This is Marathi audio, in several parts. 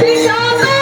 विठोबा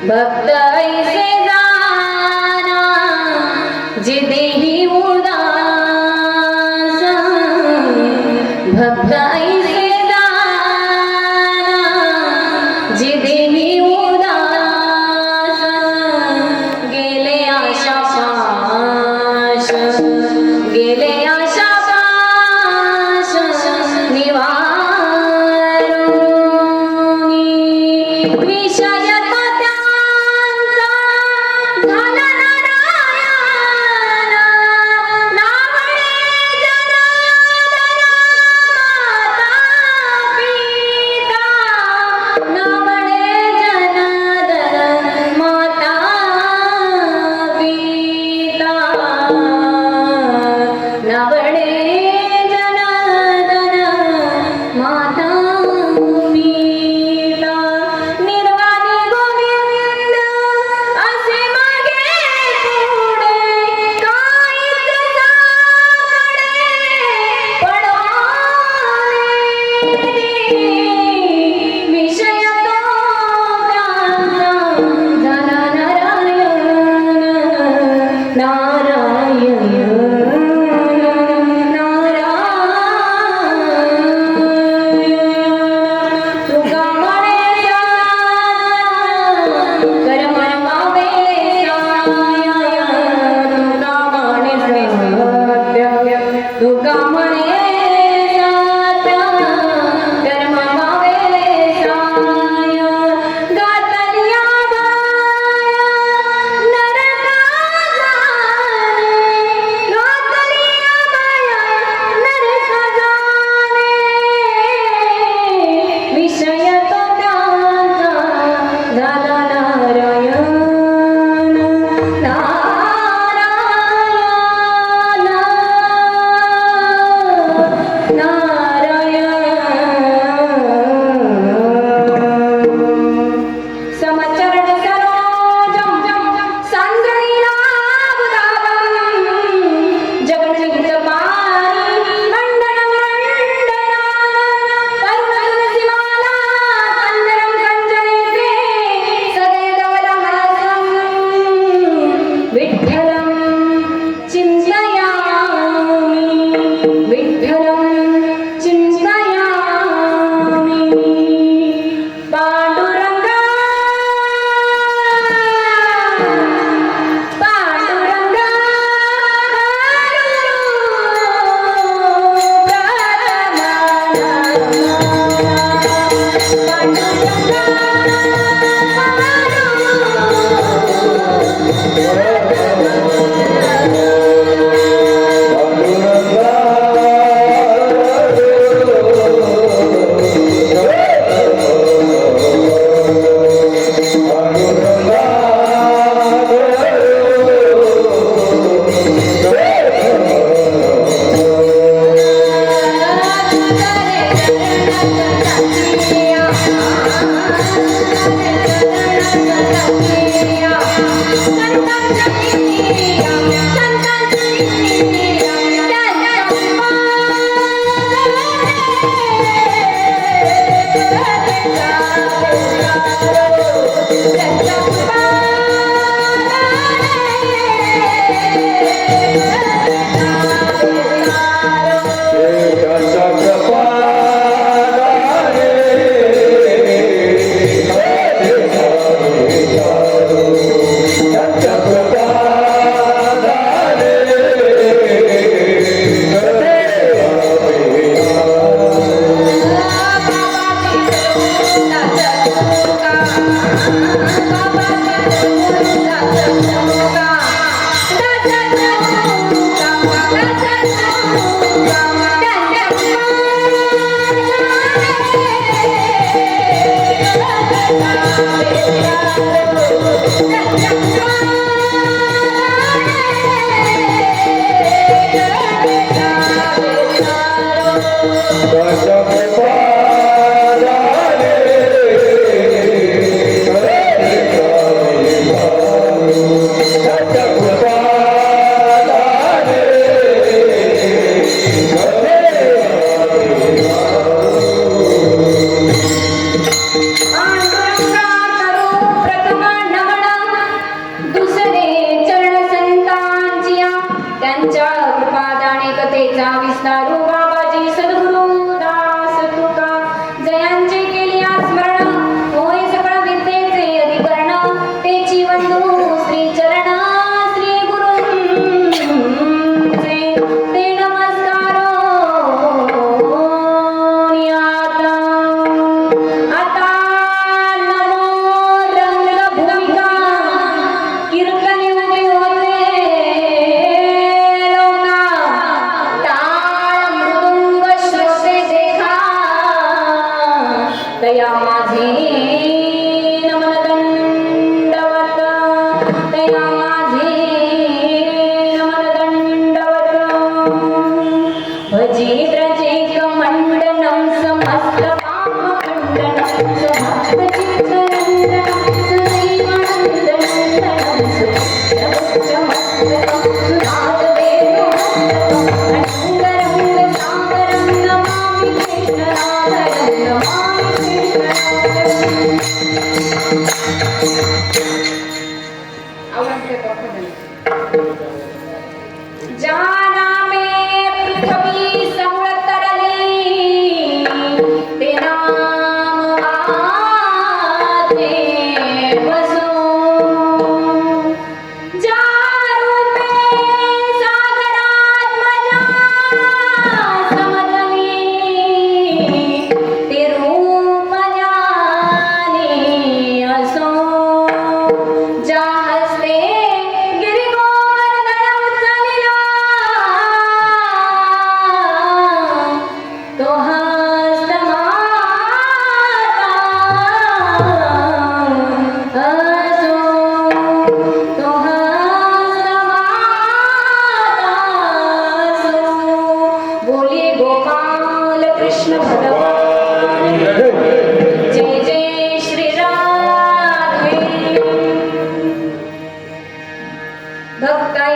भक्त ऐसे जाना जिदेही उदास, भक्त ऐसे जाना जिदेही उदास, गेले आशा पाश, गेले आशा पाश निवारुनी, विषय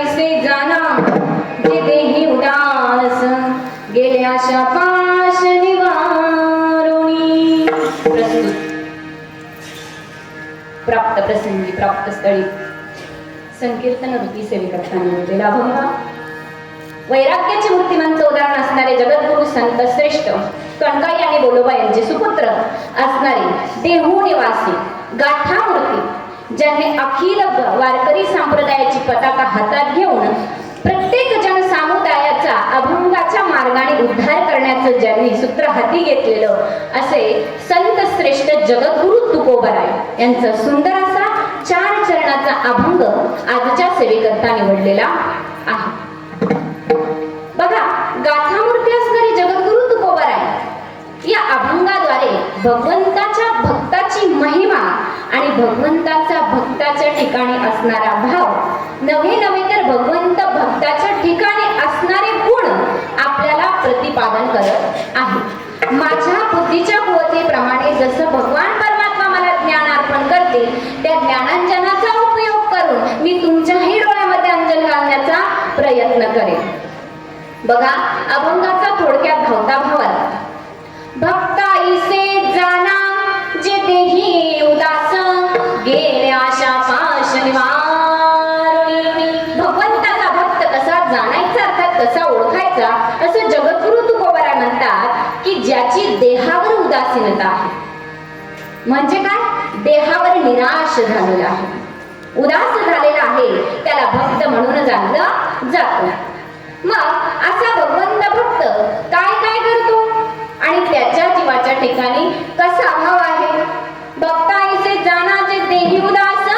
ऐसे जाना जे देही उदास गेले आशा पाश निवारुणी. प्रस्तुत प्राप्त प्रसंगी प्राप्त स्थळी संकीर्तन वृत्ती सेवे करताना निवडलेला अभंग. वैराग्याचे मूर्तिमंत उदाहरण असणारे जगद्गुरु संत श्रेष्ठ कणकाई आणि बोलोबा यांचे सुपुत्र असणारे देहू निवासी गाठामूर्ती, ज्यांनी अखिल वारकरी संप्रदायाची पताका हातात घेऊन प्रत्येक जन समुदायाचा अभंगाच्या मार्गाने उद्धार करण्याचं ज्यांनी सूत्र हाती घेतलेलं असे संत श्रेष्ठ जगद्गुरु तुकोबराय यांचा सुंदर असा 4 चरणाचा अभंग आजच्या सेवेकरता निवडलेला आहे. बघा, गाथामूर्ती असणारे जगद्गुरु तुकोबराय या अभंगाद्वारे भगवंताच्या भक्ताची महिमा आणि भगवंताचा भक्ताच्या ठिकाणी असणारा भाव, नव्हे तर भगवंत भक्ताच्या ठिकाणी असणारे गुण आपल्याला प्रतिपादन करत आहे. माझ्या बुद्धीच्या कुवतेप्रमाणे जसं भगवान परमात्मा मला ज्ञान अर्पण करते, त्या ज्ञानांजनाचा उपयोग करून मी तुमच्याही डोळ्यामध्ये अंजन घालण्याचा प्रयत्न करेन. बघा, अभंगाचा थोडक्यात धावता भावार्थ. भक्ताईसे जाना जे देही उदास गेले आशा पाश निवारुणी. भगवंताचा भक्त कसा जाणायचा अर्थात कसा ओळखायचा असं जगद्गुरु तुकोबराय म्हणतात की ज्याची देहावर उदासीनता आहे, म्हणजे काय, देहावर निराश झालेला आहे, उदास झालेला आहे, त्याला भक्त म्हणून जाणलं जातं. मग असा भगवंत भक्त काय काय करतो आणि त्याच्या जीवाच्या ठिकाणी कसा भाव आहे. भक्ताईचे जाना जे देही उदास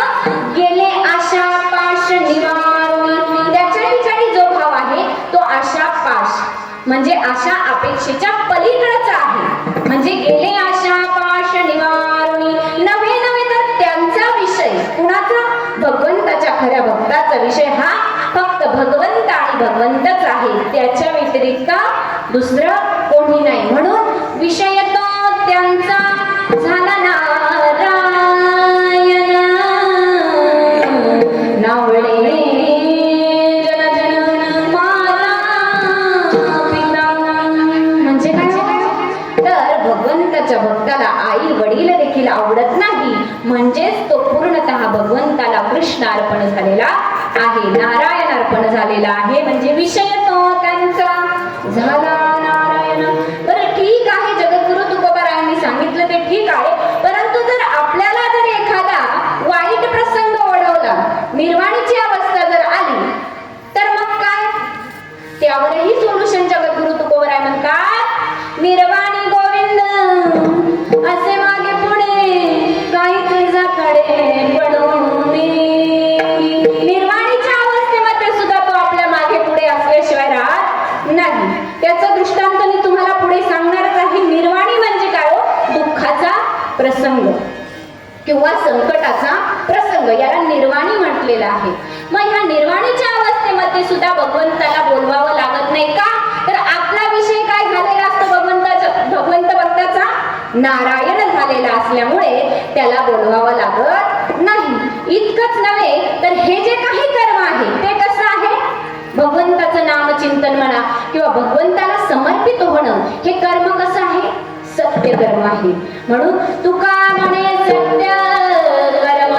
गेले आशा पाश निवारुणी. त्याच्या ठिकाणी जो भाव आहे तो आशा पाश म्हणजे आशा अपेक्षेच्या पलीकडचा आहे. म्हणजे गेले आशा पाश निवारुणी, नव्हे तर त्यांचा विषय कुणाचा, भगवंताच्या खऱ्या भक्ताचा विषय हा फक्त भगवंत आणि भगवंतच आहे, त्याच्या व्यतिरिक्त दुसरं कोणी नाही. म्हणून विषय तो त्यांचा झाला नारायण नावळे जन जन माता पिता. म्हणजे काय, तर भगवंताच्या भक्ताला आई वडील देखील आवडत नाही, म्हणजेच तो पूर्णतः भगवंताला कृष्ण अर्पण झालेला आहे, नारायण अर्पण झालेला आहे. म्हणजे विषय तो त्यांचा झाला नारायण. बरं, ठीक आहे, जगद्गुरु तुकोबरायांनी सांगितलं ते ठीक आहे, परंतु जर आपल्याला जर एखादा वाईट प्रसंग ओढवला, निर्वाणीची अवस्था जर आली, तर मग काय, त्यावरही सोल्युशन जगद्गुरु तुकोबराय म्हणतात, निर्वाणी गोविंद असे मागे पुढे काही तुझ्याकडे पडून. निर्वाणीच्या अवस्थेमध्ये सुद्धा तो आपल्या मागे पुढे असल्याशिवाय राहत नाही. त्याचा दृष्टांत मी तुम्हाला पुढे सांगणारच आहे. निर्वाणी म्हणजे काय हो, दुःखाचा प्रसंग किंवा संकटाचा प्रसंग, याला निर्वाणी म्हटलेलं आहे. मग ह्या निर्वाणीच्या अवस्थेमध्ये सुद्धा भगवंताला बोलवावं लागत नाही का, तर आपला विषय काय झालेला असतो, भगवंत भक्ताचा नारायण झालेला असल्यामुळे त्याला बोलवावं लागत नाही. इतकंच नव्हे तर हे जे काही कर्म आहे ते कसं आहे, भगवंताचं नामचिंतन म्हणा किंवा भगवंताला समर्पित होणं, हे कर्म कसं आहे, सत्य कर्म आहे. म्हणून तुका म्हणे सत्य कर्म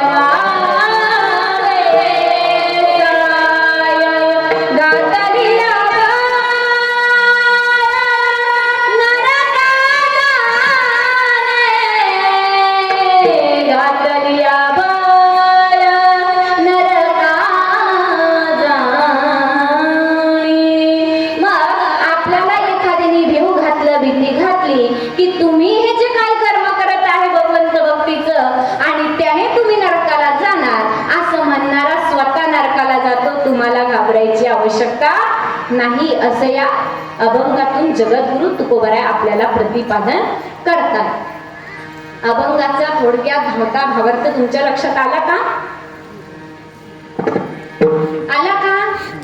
की तुम्ही हे जे काय कर्म करत आहे भगवंत भक्तीचं आणि त्याने तुम्ही नरकाला जाणार, असं म्हणणारा स्वतः नरकाला जातो, तुम्हाला घाबरायची आवश्यकता नाही, असं या अभंगातून जगद्गुरु तुकोबराय आपल्याला प्रतिपादन करतात. अभंगाचा थोडक्यात धावता भावार्थ तुमच्या लक्षात आला का, आला का,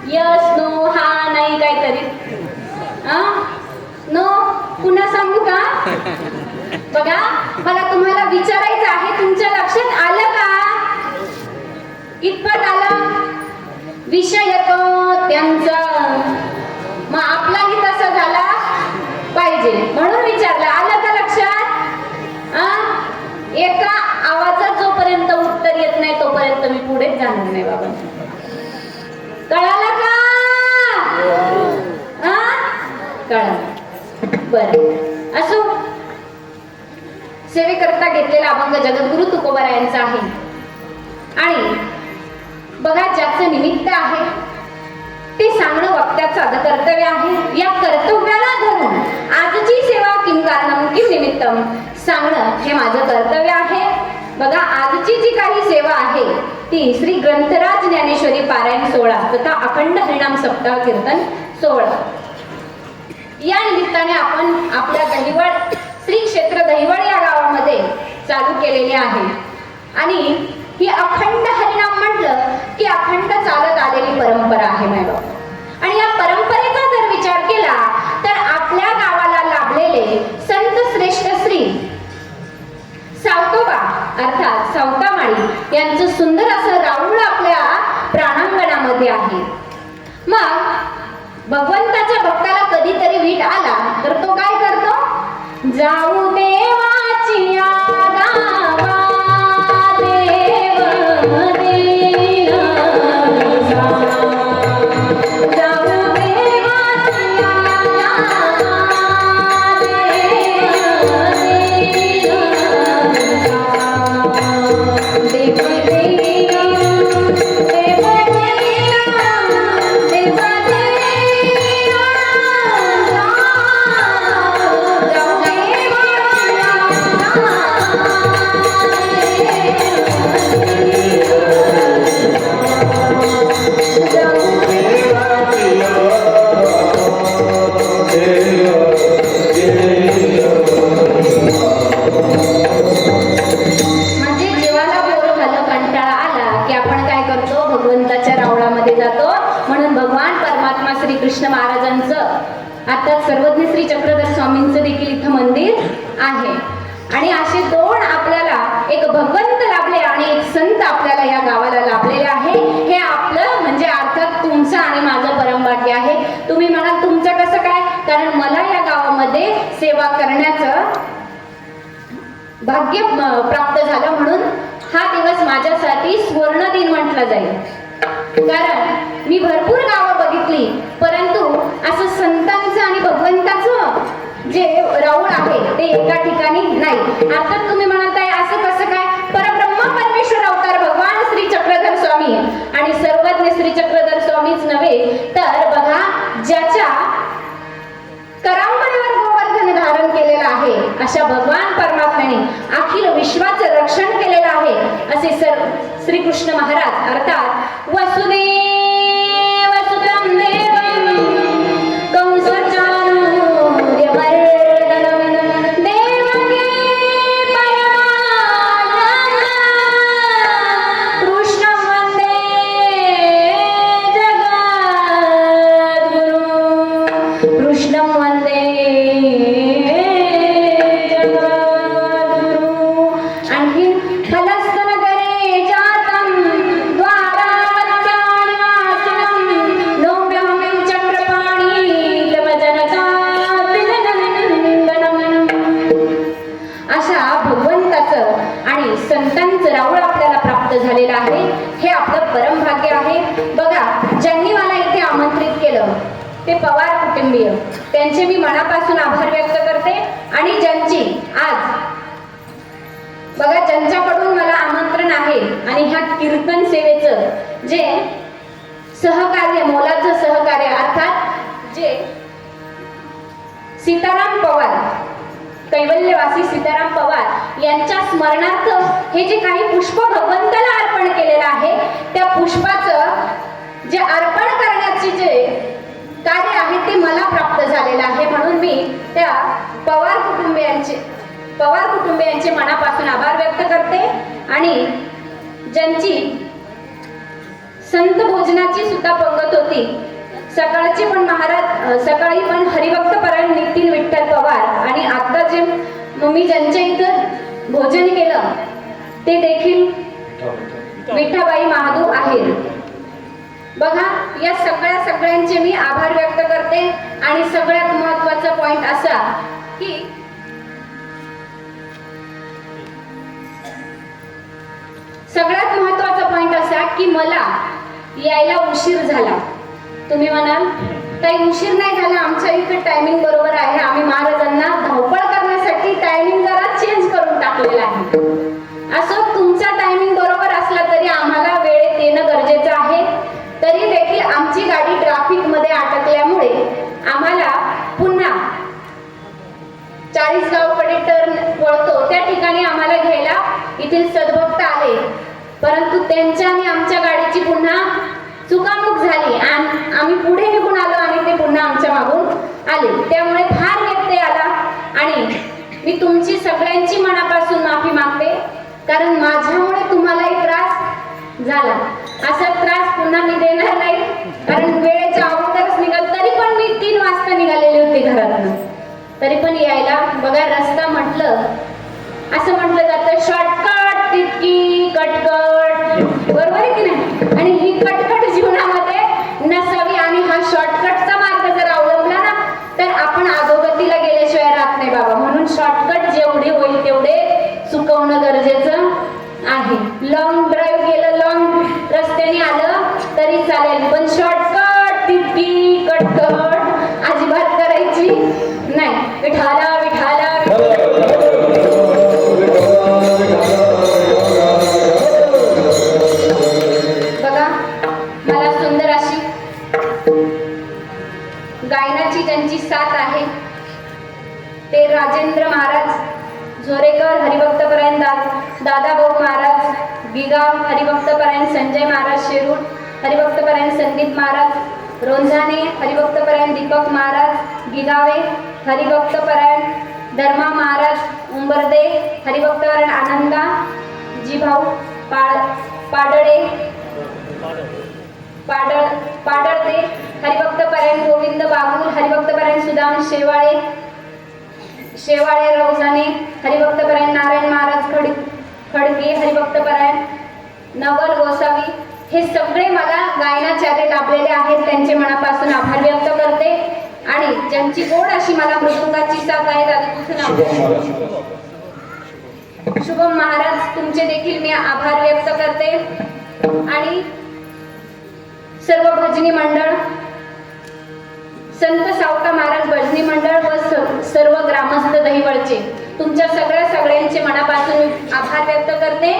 यस नो हा नाही काहीतरी, नो पुन्हा सांगू का, बघा मला तुम्हाला विचारायचं आहे, तुमच्या लक्षात आलं का, इतपत आलं. विषय तो सेवेकरता घेतलेला अभंग जगद्गुरु तुकोबरायांचा आहे. आणि बघा, ज्याचं निमित्त आहे ते सांगणं वक्त्याचं आता कर्तव्य आहे. या कर्तव्याला धरून आजची सेवा किं कारणम किं निमित्तम सांगणं हे माझं कर्तव्य आहे. बघा, आजची जी काही सेवा आहे ती श्री ग्रंथराज ज्ञानेश्वरी पारायण सोहळा तथा अखंड हरिनाम सप्ताह कीर्तन सोहळा या निमित्ताने आपण आपल्या दहिवड श्री क्षेत्र दहिवड या गावामध्ये चालू केलेले आहे. आणि ही अखंड हरिनाम म्हटलं की अखंड चालत आलेली परंपरा आहे मॅडम. आणि या परंपरेचा जर विचार केला तर आपल्या गावाला लाभलेले संत श्रेष्ठ श्री सावतोबा अर्थात सावतामाळी यांचं सुंदर असं राऊळ आपल्या प्राणांगणामध्ये आहे. मग भगवंताच्या भक्ताला कधीतरी वीट आला तर तो काय करतो? जाऊ देवाची गावा कृष्ण महाराजांचं आता सर्वज्ञ श्री चक्रधर स्वामींचं देखील इथं मंदिर आहे. आणि असे दोन आपल्याला एक भगवंत लाभले आणि एक संत आपल्याला या गावाला लाभलेले आहे. हे आपलं म्हणजे अर्थात तुमचं आणि माझं परमभाग्य आहे. तुम्ही म्हणाल तुमचं कसं काय? कारण मला या गावामध्ये सेवा करण्याचं भाग्य प्राप्त झालं म्हणून हा दिवस माझ्यासाठी स्वर्ण दिन म्हटला जाईल. कारण मी भरपूर गावं बघितली परंतु असं संतांचं आणि भगवंताचं जे राऊळ आहे ते एका ठिकाणी नाही. अर्थात तुम्ही म्हणताय असं कसं काय? परब्रह्म परमेश्वर अवतार भगवान श्री चक्रधर स्वामी आणि सर्वज्ञ श्री चक्रधर स्वामीच नव्हे तर बघा, ज्याच्या करांबरीवर गोवर्धन धारण केलेलं आहे अशा भगवान परमात्म्याने अखिल विश्वाचं रक्षण केलेलं आहे असे श्रीकृष्ण महाराज अर्थात वसुदेव सुतं देवं कंसचाणूर्यमर्दनं देवकी परमानंदं कृष्णं वन्दे जगद्गुरुं कृष्णं वन्दे झालेला आहे. हे आपलं परम भाग्य आहे. बघा, ज्यांनी मला इथे आमंत्रित केलं ते पवार कुटुंबीय, त्यांचे मी मनापासून आभार व्यक्त करते. आणि ज्यांची आज बघा ज्यांच्याकडून मला आमंत्रण आहे आणि ह्या कीर्तन सेवेचं जे सहकार्य, मोलाचं सहकार्य अर्थात जे सीताराम पवार, कैवल्यवासी सीताराम पवार यांच्या स्मरणार्थ हे जे काही पुष्प भगवंताला अर्पण केलेलं आहे त्या पुष्पाचं जे अर्पण करण्याचे जे कार्य आहे ते मला प्राप्त झालेलं आहे. म्हणून मी त्या पवार कुटुंबियांचे मनापासून आभार व्यक्त करते. आणि ज्यांची संत भोजनाची सुद्धा पंगत होती, सकाळची पण महाराज सकाळी पण हरिभक्त परायण नितीन विठ्ठल पवार आणि आता जे मी ज्यांच्या इथं भोजन केलं ते देखील विठाबाई महादू आहेत. बघा, या सगळ्यांचे मी आभार व्यक्त करते. आणि सगळ्यात महत्त्वाचा पॉइंट असा की मला यायला उशीर झाला. तुम्ही म्हणाल काही उशीर नाही झाला, आमच्या इथे टायमिंग बरोबर आहे. आम्ही महाराजांना धावपळ करण्यासाठी टायमिंग जरा चेंज करून टाकलेला असो, तुमचा टायमिंग बरोबर असला तरी आम्हाला वेळेत येणं गरजेचं आहे. तरी देखील आमची गाडी ट्रॅफिक मध्ये अटकल्यामुळे आम्हाला पुन्हा 40गावकडे टर्न वळतो त्या ठिकाणी आम्हाला घ्यायला येथील सद्भक्त आले. परंतु त्यांच्या आणि आमच्या गाडीची पुन्हा चुकामुक झाली आणि आम्ही पुढे निघून आलो आणि ते पुन्हा आमच्या मागून आले. त्यामुळे फार व्यत्यय आला आणि मी तुमची सगळ्यांची मनापासून माफी मागते, कारण माझ्यामुळे तुम्हालाही त्रास झाला. असा त्रास पुन्हा मी देणार नाही, कारण वेळेच्या अगोदरच निघाल. तरी पण मी 3 वाजता निघालेले होते घरातून. तरी पण यायला बघा, रस्ता म्हटलं असं म्हटलं जातं शॉर्टकट तितकी कटकट, बरोबर आहे की नाही? आणि ही कटकट जीवनामध्ये नसावी आणि हा शॉर्टकटचा मार्ग जर अवलंबला ना तर आपण अधोगतीला गेल्याशिवाय राहत नाही बाबा. म्हणून शॉर्टकट जेवढे होईल तेवढे चुकवणं गरजेचं आहे. लॉंग ड्राईव्ह गेलं, लॉंग रस्त्याने आलं तरी चालेल, पण शॉर्टकट तितकी कटकट अजिबात करायची नाही. विठाला विठाला बघा, मला सुंदर अशी गायनाची ज्यांची साथ आहे ते राजेंद्र महाराज झोरेकर, हरिभक्तपरायण दादाभाऊ महाराज गिगाव, हरिभक्तपरायण संजय महाराज शेरूर, हरिभक्तपरायण संदीप महाराज रोंझाने, हरिभक्तपरायण दीपक महाराज गिगावे, हरिभक्तपरायण धर्मा महाराज उंबरदे, हरिभक्तपरायण आनंदा जीभाऊ पाडळे पाडळते, हरिभक्तपरायण गोविंद बागुल, हरिभक्तपरायण सुदाम शेवाळे रौजाने, हरिभक्तपरायण नारायण महाराज खडके, हरिभक्तपरायण नवल गोसावी. हे सगळे मला गायनाचार्य लाभलेले आहेत, त्यांचे मनापासून आभार व्यक्त करते. आणि ज्यांची गोड अशी मला मृदुंगाची साथ आहे, शुभम महाराज, तुमचे देखील मी आभार व्यक्त करते. आणि सर्व भजनी मंडळ, संत सावता महाराज भजनी मंडळ व सर्व ग्रामस्थ दहिवळचे, तुमच्या सगळ्यांचे मनापासून आभार व्यक्त करते.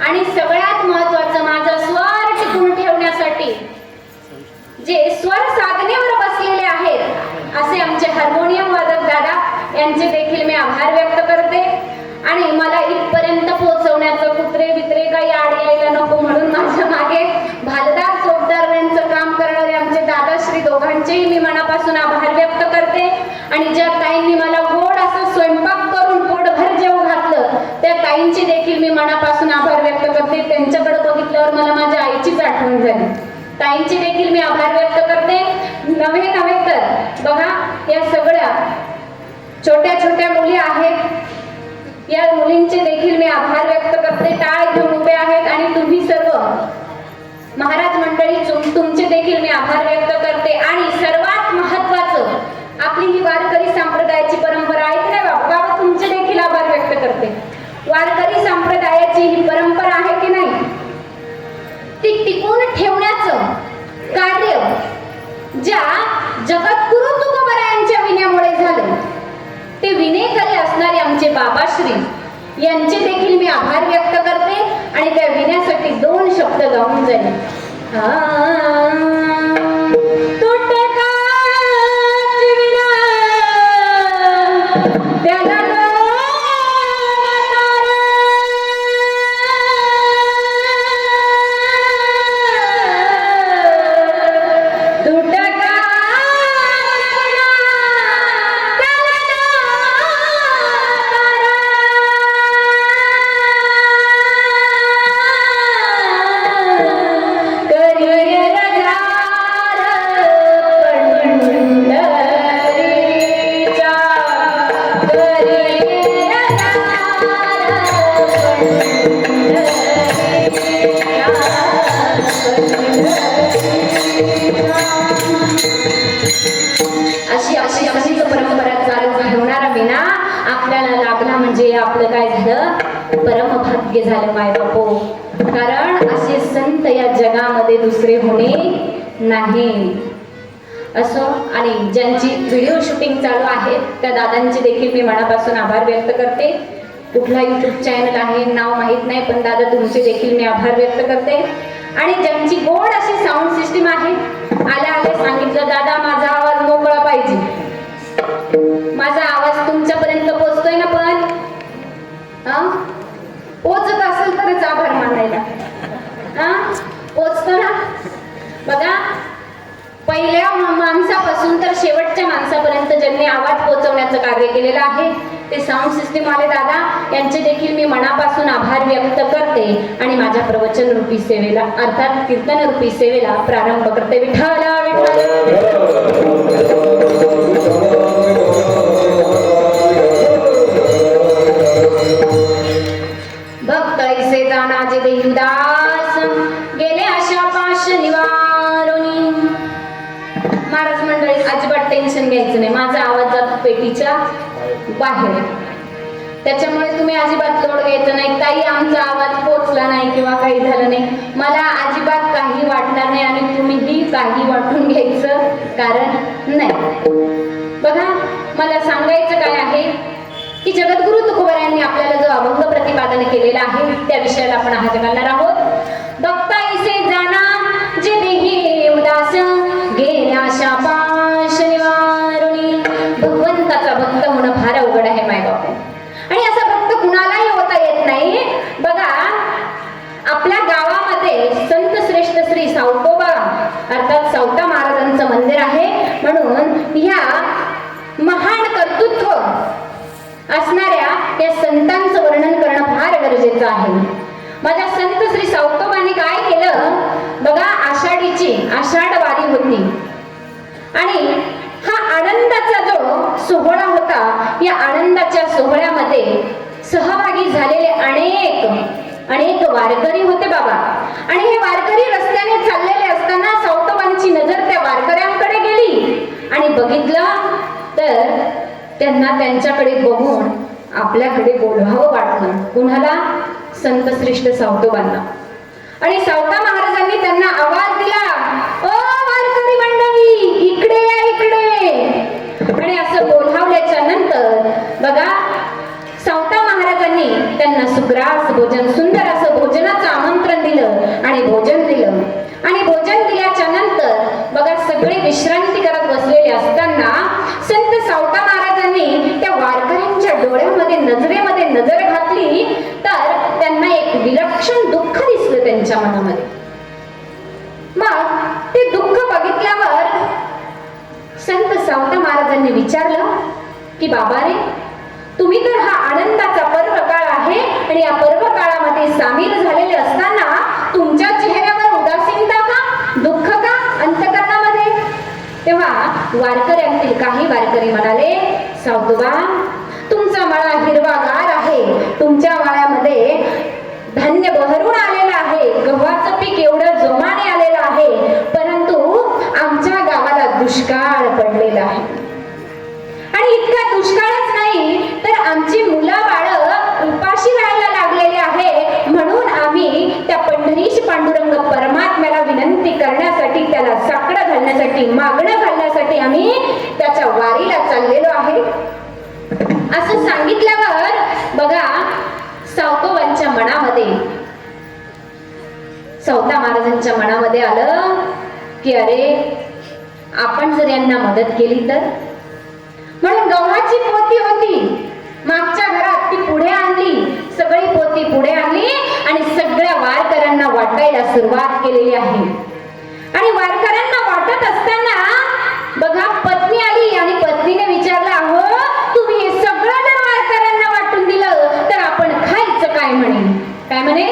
आणि सगळ्यात महत्त्वाचं, माझा स्वर टिकून ठेवण्यासाठी जे स्वर साधनेवर बसलेले आहेत असे आमचे हार्मोनियम वादक दादा, यांचे देखील मी आभार व्यक्त करते. आणि मला इथपर्यंत पोहोचवण्याचं कुत्रे बित्रे काही आड यायला नको म्हणून माझ्या मागे भालदार चोपदार यांचं काम करणारे आमचे दादाश्री दोघांचेही मी मनापासून आभार व्यक्त करते. आणि ज्या ताईंनी मला गोड असं स्वयंपाक करून पोटभर जेवू घातलं त्या ताईंचे देखील मी मनापासून आभार व्यक्त करते. त्यांच्याकडे बघितल्यावर मला माझ्या आईचीच आठवण झाली. ताईंचे देखील मी आभार व्यक्त करते. नव्हे तर बघा, या सगळ्या छोट्या छोट्या मुली आहेत, या मुलींचे देखील मी आभार व्यक्त करते. टाळ घेऊन उभे आहेत. आणि तुम्ही सर्व महाराज मंडळी, तुमचे देखील मी आभार व्यक्त करते. आणि सर्वात महत्वाचं, आपली ही वारकरी संप्रदायाची परंपरा आहे की नाही बाबा, तुमचे देखील आभार व्यक्त करते. वारकरी संप्रदायाची ही परंपरा आहे की नाही, ती टिकून ठेवण्याचं कार्य ज्या जगद्गुरु तुकोबरायांच्या विण्यामुळे झालं, ते विनेकरी असणारे आमचे बाबाश्री यांचे देखील मी आभार व्यक्त करते. आणि त्या विण्यासाठी 2 शब्द गाऊन जाईल. म्हणजे आपलं काय झालं, परमभाग्य झालं माय बापो. कारण असे संत या जगामध्ये दुसरे होणे नाही. असो, आणि ज्यांची व्हिडिओ शूटिंग चालू आहे त्या दादांचे देखील मी मनापासून आभार व्यक्त करते. कुठला YouTube चॅनल आहे नाव माहीत नाही, पण दादा तुमचे देखील मी आभार व्यक्त करते. आणि ज्यांची गोड अशी साऊंड सिस्टीम आहे, आल्या आल्या सांगितलं दादा माझा आवाज मोकळा पाहिजे. माझा आवाज तुमच्यापर्यंत पोहोचतोय ना? पण पोचत असेल तरच आभार मानायला. पोचतो ना? बघा, पहिल्या माणसापासून तर शेवटच्या माणसापर्यंत ज्यांनी आवाज पोहोचवण्याचं कार्य केलेलं आहे ते साऊंड सिस्टीम वाले दादा, यांचे देखील मी मनापासून आभार व्यक्त करते. आणि माझ्या प्रवचन रूपी सेवेला अर्थात कीर्तन रूपी सेवेला प्रारंभ करते. विठ्ठला भक्त ऐसे जानाचे देवदास गेले अशा पाश निवारुनी. महाराज मंडळी, अजिबात टेन्शन घ्यायचं नाही. माझा आवाज जातो पेटीच्या बाहेर, त्याच्यामुळे तुम्ही अजिबात लोड घ्यायचं नाही. ताई आमचा आवाज पोचला नाही किंवा काही झालं नाही, मला अजिबात काही वाटणार नाही आणि तुम्हीही काही वाटून घ्यायचं कारण नाही. बघा, मला सांगायचं काय आहे की जगद्गुरु तुकोबारायांनी आपल्याला जो अभंग प्रतिपादन केलेला आहे त्या विषयाला आपण हात घालणार आहोत. भक्ता ऐसे जाना जे देही उदास गेल्या शापाश निवारुणी. भगवंताचा भक्त होणं फार अवघड आहे माय बाप, आणि असा भक्त कुणालाही होता येत नाही. बघा, आपल्या गावामध्ये संत श्रेष्ठ श्री सावतोबा अर्थात सावता महाराजांचं मंदिर आहे. म्हणून ह्या महान कर्तृत्व असणाऱ्या या संतांचं वर्णन करणं फार गरजेचं आहे. माझ्या संत श्री सावतोबांनी काय केलं बघा, आषाढ वारी होती आणि हा आनंदाचा जो सोहळा होता, या आनंदाच्या सोहळ्यामध्ये सहभागी झालेले अनेक वारकरी होते बाबा. आणि हे वारकरी रस्त्याने चाललेले असताना सावतोबांची नजर त्या वारकऱ्यांकडे गेली आणि बघितलं तर त्यांना त्यांच्याकडे बघून आपल्याकडे बोलवावं वाटलं. कुणाला? संत श्रेष्ठ सावतोबांना. आणि सावता महाराजांनी त्यांना आवाज दिला, ओ वारकरी मंडळी, इकडे या, इकडे. आणि असं बोलावल्याच्या नंतर बघा, सावता महाराजांनी त्यांना सुग्रास भोजन, सुंदर असं भोजनाचं आमंत्रण दिलं आणि भोजन दिलं. आणि भोजन दिल्याच्या नंतर बघा, सगळे विश्रांती करत बसलेले असताना संत सावता महाराजांनी त्या वारकऱ्यांच्या डोळ्यामध्ये नजरेमध्ये नजर घातली तर त्यांना एक विलक्षण दुःख दिसलं त्यांच्या मनामध्ये. मग ते दुःख बघितल्यावर संत सावता महाराजांनी विचारलं की बाबा रे, तुम्ही तर हा आनंदाचा पर्व काळ आहे आणि या पर्व काळामध्ये सामील झालेले असताना तुमच्या चेहऱ्यावर उदासीनता का, दुःख का अंतःकरणामध्ये? तेव्हा वारकऱ्यांतील काही वारकरी म्हणाले, सावतोबा तुमचा मळा हिरवागार आहे, तुमच्या मळ्यामध्ये धान्य बहरून आलेलं आहे, गव्हाचं पीक एवढं जोमाने आलेलं आहे, परंतु आमच्या गावाला दुष्काळ पडलेला आहे. आणि इतका दुष्काळच नाही तर आमची मुलं बाळं उपाशी राहायला लागलेली आहे. म्हणून आम्ही त्या पंढरीश पांडुरंग परमात्म्याला विनंती करण्यासाठी, त्याला साकडं घालण्यासाठी, मागणं घालण्यासाठी आम्ही त्याच्या वारीला चाललेलो आहे. असं सांगितल्यावर बघा, सावतोबांच्या मनामध्ये, सावता महाराजांच्या मनामध्ये आलं की अरे, आपण जर यांना मदत केली तर. म्हणून गव्हाची पोती होती मागच्या घरात, ती पुढे आणली, सगळी पोती पुढे आणली आणि सगळ्या वारकऱ्यांना वाटायला सुरुवात केलेली आहे. आणि वारकऱ्यांना वाटत असताना बघा, पत्नी आली आणि पत्नीने विचारलं, अहो तुम्ही हे सगळं जर वारकऱ्यांना वाटून दिलं तर आपण खायचं काय? म्हणे. काय म्हणे?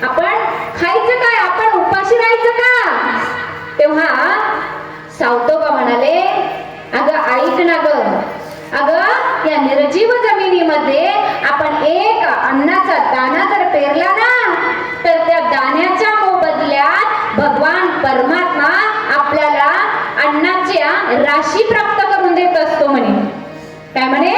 आपण खायचं काय? आपण उपाशी राहायचं का? तेव्हा सावतोबा म्हणाले, अगं ऐक ना ग, अगं या निर्जीव जमिनीमध्ये आपण एक अन्नाचा दाना जर पेरला ना तर त्या दाण्याच्या मोबदल्यात भगवान परमात्मा आपल्याला अन्नाच्या राशी प्राप्त करून देत असतो म्हणे. काय म्हणे?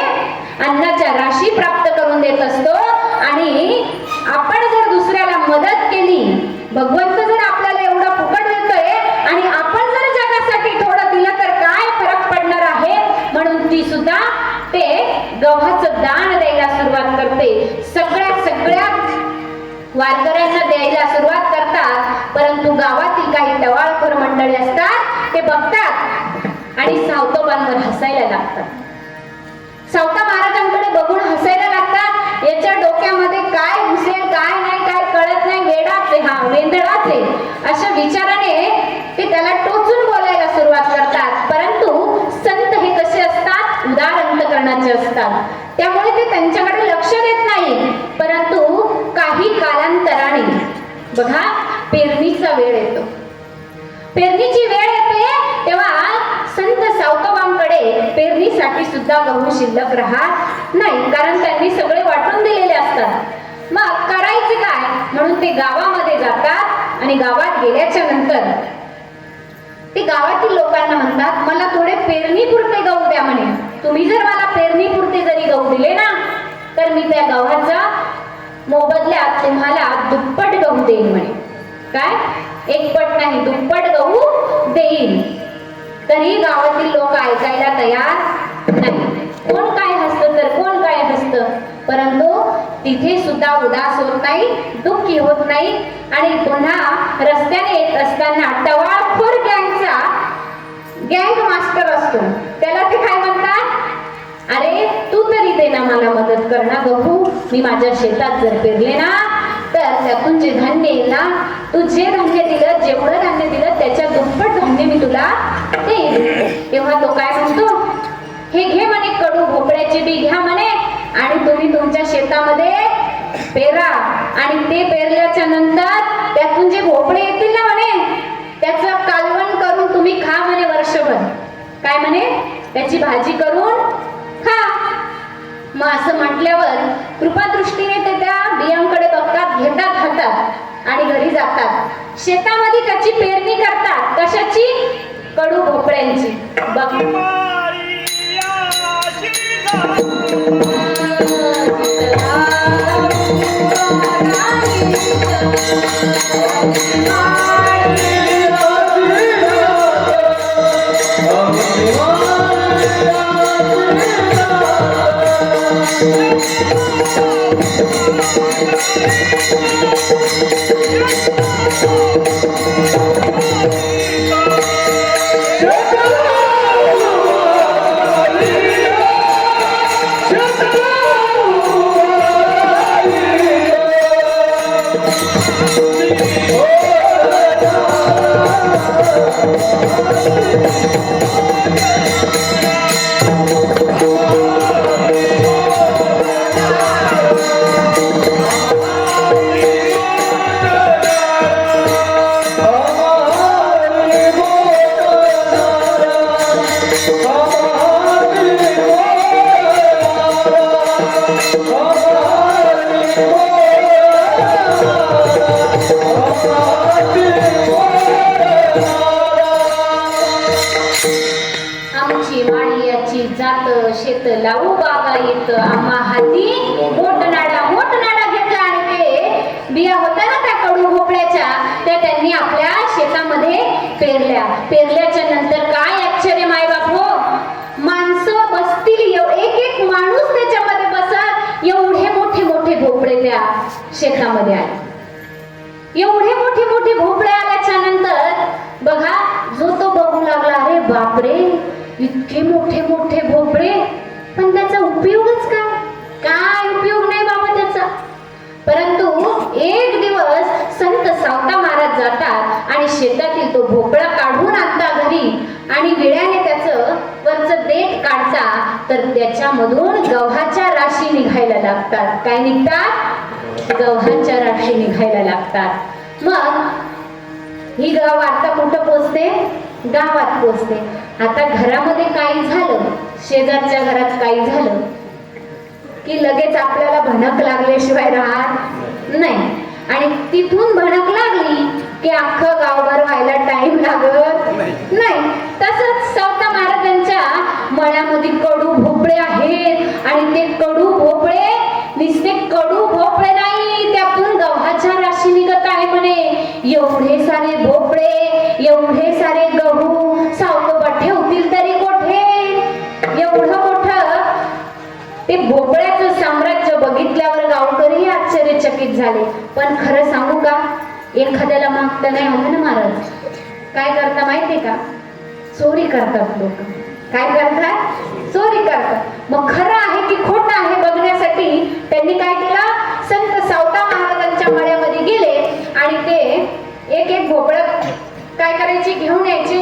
अन्नाच्या राशी प्राप्त करून देत असतो. आणि आपण जर दुसऱ्याला मदत केली, भगवंत जर आपल्याला एवढं फुकट देतोय आणि आपण जर जगासाठी थोडं दिलं तर काय फरक पडणार आहे? म्हणून ती सुद्धा ते गव्हाचं दान द्यायला सुरुवात करते. मंडळी असतात ते बघतात आणि सावतोबांवर हसायला लागतात. सावता महाराजांकडे बघून हसायला लागतात. याच्या डोक्यामध्ये काय घुसेल काय नाही काय कळत नाही, वेडाच आहे हा, वेंधळाच आहे, अशा विचाराने ते त्याला टोचून बोलायला सुरुवात करतात. परंतु संत हे कसे असतात, उदार अंतकरणाचे असतात, त्यामुळे ते त्यांच्याकडे लक्ष देत नाही. परंतु काही कालांतराने बघा पेरणीचा वेळ येतो. पेरणीची वेळ येते तेव्हा संत सावतोबांकडे पेरणीसाठी सुद्धा गहू शिल्लक राहत नाही, कारण त्यांनी सगळे वाटून दिलेले असतात. मग करायचे काय म्हणून ते गावामध्ये जातात आणि गावात गेल्याच्या नंतर ते गावातील लोकांना म्हणतात, मला थोडे पेरणीपुरते गहू द्या म्हणे. तुम्ही जर मला पेरणीपुरते जरी गहू दिले ना तर मी त्या गव्हाचा मोबदल्यात तुम्हाला दुप्पट गहू देईन म्हणे. काय, एक पट नाही दुप्पट गहू देईन. तरी गावातील लोक ऐकायला तयार नाही. कोण काय हसतं तर कोण काय हसतं, परंतु तिथे सुद्धा उदास होत नाही, दुःखी होत नाही. आणि पुन्हा रस्त्याने येत असताना टवाळखोर गँगचा गँग मास्टर असतो, त्याला ते काय म्हणतात, अरे तू तरी दे ना मला मदत कर ना गहू, मी माझ्या शेतात जर पेरले ना तर त्यातून जे धान्य येईल ना, तू जे धान्य दिलं, जेवढं धान्य दिलं त्याच्या दुप्पट धान्य मी तुला देईल. तेव्हा तो काय म्हणतो, हे घे म्हणे कडू भोपळ्याचे बी घ्या म्हणे आणि तुम्ही तुमच्या शेतामध्ये पेरा आणि ते पेरल्याच्या नंतर त्यातून जे भोपळे येतील ना म्हणे त्याचं कालवण करून तुम्ही खा म्हणे वर्षभर. काय म्हणे, त्याची भाजी करून खा. मग असं म्हटल्यावर कृपादृष्टीने ते त्या बियांकडे बघतात, घेतात हातात आणि घरी जातात. शेतामध्ये त्याची पेरणी करतात. कशाची, कडू भोपळ्यांची. बघ शेत लावू बागा येत आम्हा हाती मोठनाडा घेतला आणि ते बिया होत्या ना त्या कडू भोपळ्याच्या त्या त्यांनी आपल्या शेतामध्ये पेरल्याच्या नंतर काय आश्चर्य माय बाप हो, माणसं बसतील एक एक माणूस त्याच्यामध्ये बसत, एवढे मोठे मोठे भोपळे त्या शेतामध्ये आले. एवढे मोठे मोठे भोपळे आल्याच्या नंतर बघा जो तो बघू लागला, अरे बापरे इतके मोठे मोठे भोपळे, पण त्याचा उपयोगच काय उपयोग नाही बाबा त्याचा. परंतु एक दिवस संत सावता महाराज जातात आणि शेतातील तो भोपळा काढून आणतात घरी आणि विड्याने त्याचं वरचं देठ काढता तर त्याच्यामधून गव्हाच्या राशी निघायला लागतात. काय निघतात, गव्हाच्या राशी निघायला लागतात. मग ही वार्ता कुठं पोचते, गावात पोचते. आता घरामध्ये काही झालं, शेजारच्या घरात काही झालं की लगेच आपल्याला भणक लागल्याशिवाय राहत नाही. आणि तिथून भणक लागली की अख्खं गावभर व्हायला टाइम लागत नाही. तसंच सावता महाराजांच्या मळ्यामध्ये कडू भोपळे आहेत आणि ते कडू भोपळे नुसते कडू भोपळे नाही, त्यातून गव्हाच्या राशी निघत आहे म्हणे. एवढे सारे भोपळे, एवढे सारे गहू सावतोबा ठेवतील तरी कोठे, एवढं मोठं ते भोपळ्याचं साम्राज्य बघितल्यावर गावकरी आश्चर्यचकित झाले. पण खरं सांगू का, एखाद्याला मागता नाही आलं ना महाराज, काय करता माहितीये का? चोरी करतात लोक. काय करतात? चोरी करतात. मग खरं आहे की खोटं आहे बघण्यासाठी त्यांनी काय केलं? संत सावता महाराजांच्या मळ्यामध्ये गेले आणि ते एक एक भोपळ काय करायचे? घेऊन यायचे.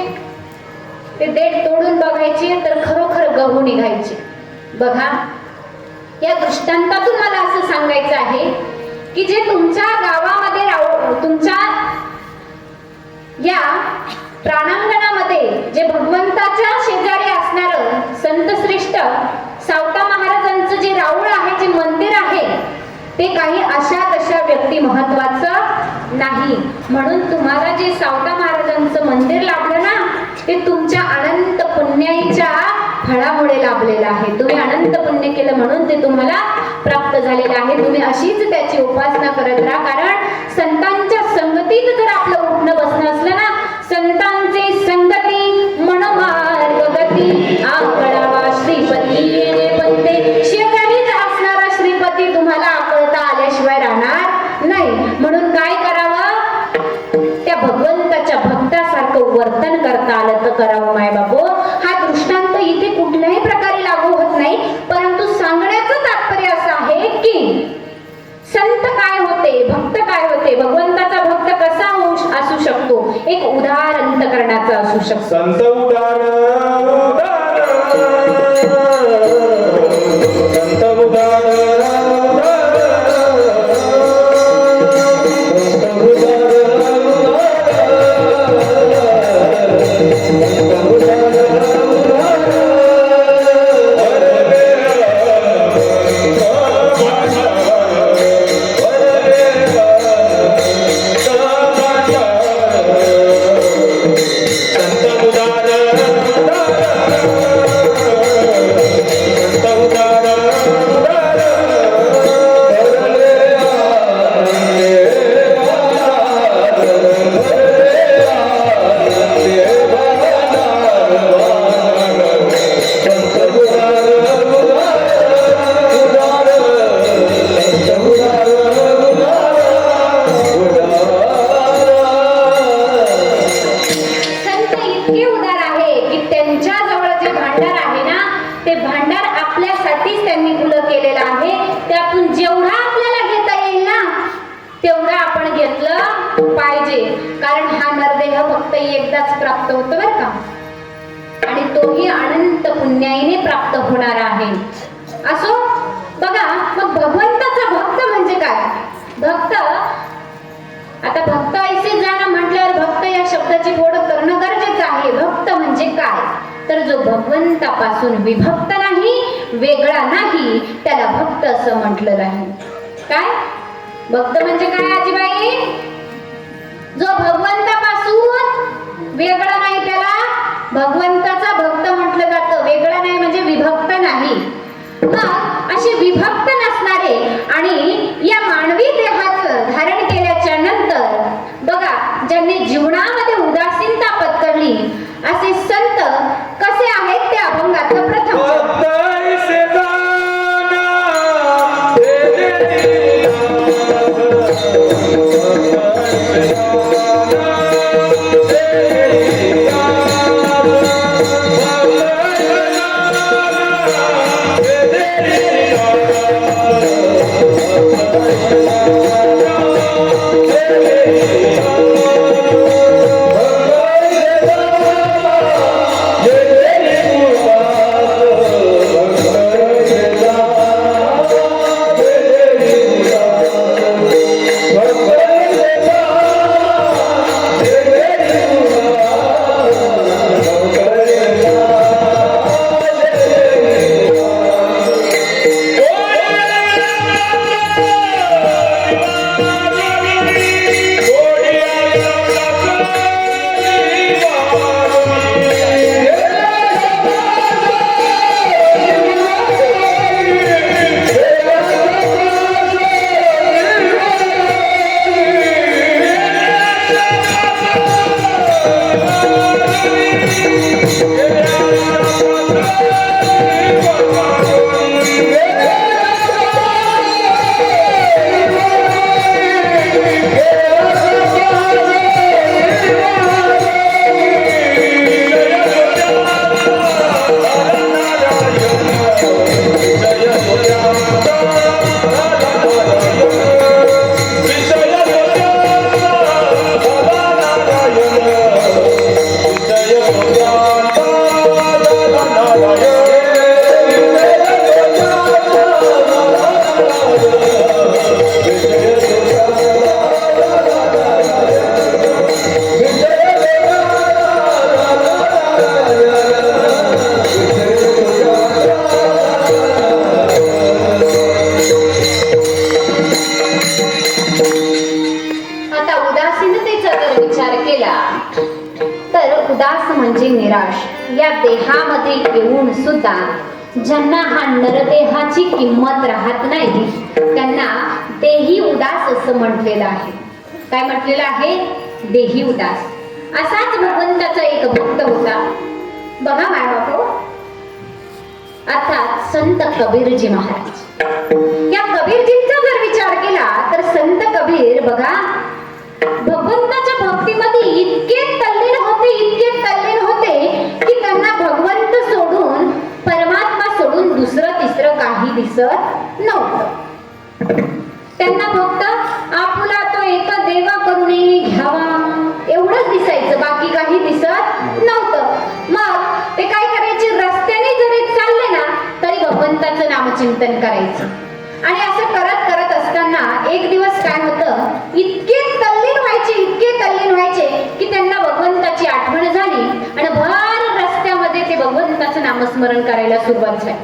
ते देठ तोडून बघायचे तर खरोखर गहू निघायचे. बघा, या दृष्टांतातून मला असं सांगायचं आहे की जे तुमच्या गावामध्ये तुमच्या या प्राणांगणामध्ये जे भगवंताच्या शेजारी असणारं संत श्रेष्ठ सावता महाराजांचं जे राऊळ आहे, जे मंदिर आहे, ते काही अशा तशा व्यक्ती महत्वाचं नाही. म्हणून तुम्हाला जे सावता महाराजांचं मंदिर लाभलं ना, ते तुमच्या अनंत पुण्याईच्या फळामुळे लाभलेलं आहे. तुम्ही अनंत पुण्य केलं म्हणून ते तुम्हाला प्राप्त झालेलं आहे. तुम्ही अशीच त्याची उपासना करत राहा. कारण संतांच्या संगतीत जर आपलं उठणं बसणं असलं ना, संतांचे संगती मनमार्ग गती आकळावा श्रीपती पंते. शेजारीच असणारा श्रीपती तुम्हाला आकळता आल्याशिवाय राहणार नाही. म्हणून काय करावं? त्या भगवंताच्या भक्तासारखं वर्तन करता आलं तर करावं माय बाबो. हा दृष्टांत इथे कुठल्याही प्रकारे लागू होत नाही, परंतु सांगण्याचं तात्पर्य असं आहे की संत काय होते, भक्त काय होते, भगवंताचा भक्त कसा असू शकतो, एक उदार अंतकरणाचा असू शकतो. संत उदार संत उदार प्राप्त होतो बरं का, आणि तोही अनंत पुण्याईने प्राप्त होणार आहे. असो, बघा मग भगवंताचा भक्त म्हणजे काय? भक्त, आता भक्त ऐसे जाणं म्हटल्यावर भक्त या शब्दाची ओळख करणं गरजेचं आहे. भक्त म्हणजे काय? तर जो भगवंतापासून विभक्त नाही, वेगळा नाही, त्याला भक्त असं म्हटलं नाही. काय भक्त म्हणजे काय आजीबाई? जो भगवंतापासून वेगळा नाही त्याला भगवंताचा भक्त म्हटलं जातं. वेगळा नाही म्हणजे विभक्त नाही. मग असे विभक्त नसणारे आणि या मानवी देहाचं धारण केल्याच्या नंतर बघा, ज्यांनी जीवनामध्ये उदासीनता पत्करली असे संत कसे आहेत ते अभंगाचं प्रथम उदासीनतेचा जर विचार केला तर उदास म्हणजे निराश. या देहामध्ये येऊन सुद्धा ज्यांना हा नरदेहाची किंमत राहत नाही त्यांना देही उदास असं म्हटलेलं आहे. काय म्हटलेलं आहे? देही उदास. असाच भगवंताचा एक भक्त होता बघा मायबापो, अर्थात संत कबीरजी महाराज. या कबीरजींचा जर विचार केला तर संत कबीर बघा भगवंताच्या भक्तीमध्ये इतके तल्लीन होते की त्यांना भगवंत सोडून परमात्मा सोडून दुसरं तिसरं काही दिसत नव्हतं. त्यांना फक्त आपुला तो एक देवा करुणी घ्यावा एवढंच दिसायचं, बाकी काही दिसत नव्हतं. मग ते काय करायचे, रस्त्याने जरी चालले ना तरी भगवंताचं नामचिंतन करायचं. आणि असं करत करत असताना एक दिवस काय होतं, इतके तल्लीन व्हायचे की त्यांना भगवंताची आठवण झाली आणि भर रस्त्यामध्ये ते भगवंताचं नामस्मरण करायला सुरुवात झाली.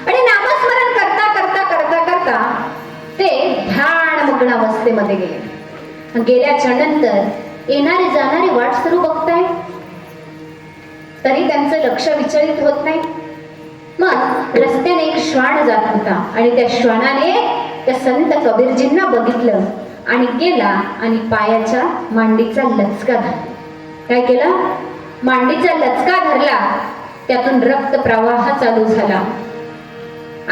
आणि नामस्मरण करता करता करता करता ते ध्यानमग्न अवस्थेमध्ये गेले. गेल्याच्या नंतर येणारे जाणारे वाट सुरू बघताय तरी त्यांचं लक्ष विचलित होत नाही. मग रस्त्याने एक श्वान जात होता आणि त्या श्वानाने त्या संत कबीरजींना बघितलं आणि गेला आणि पायाच्या मांडीचा लचका धरला. काय केला? मांडीचा लचका धरला. त्यातून रक्त प्रवाह चालू झाला.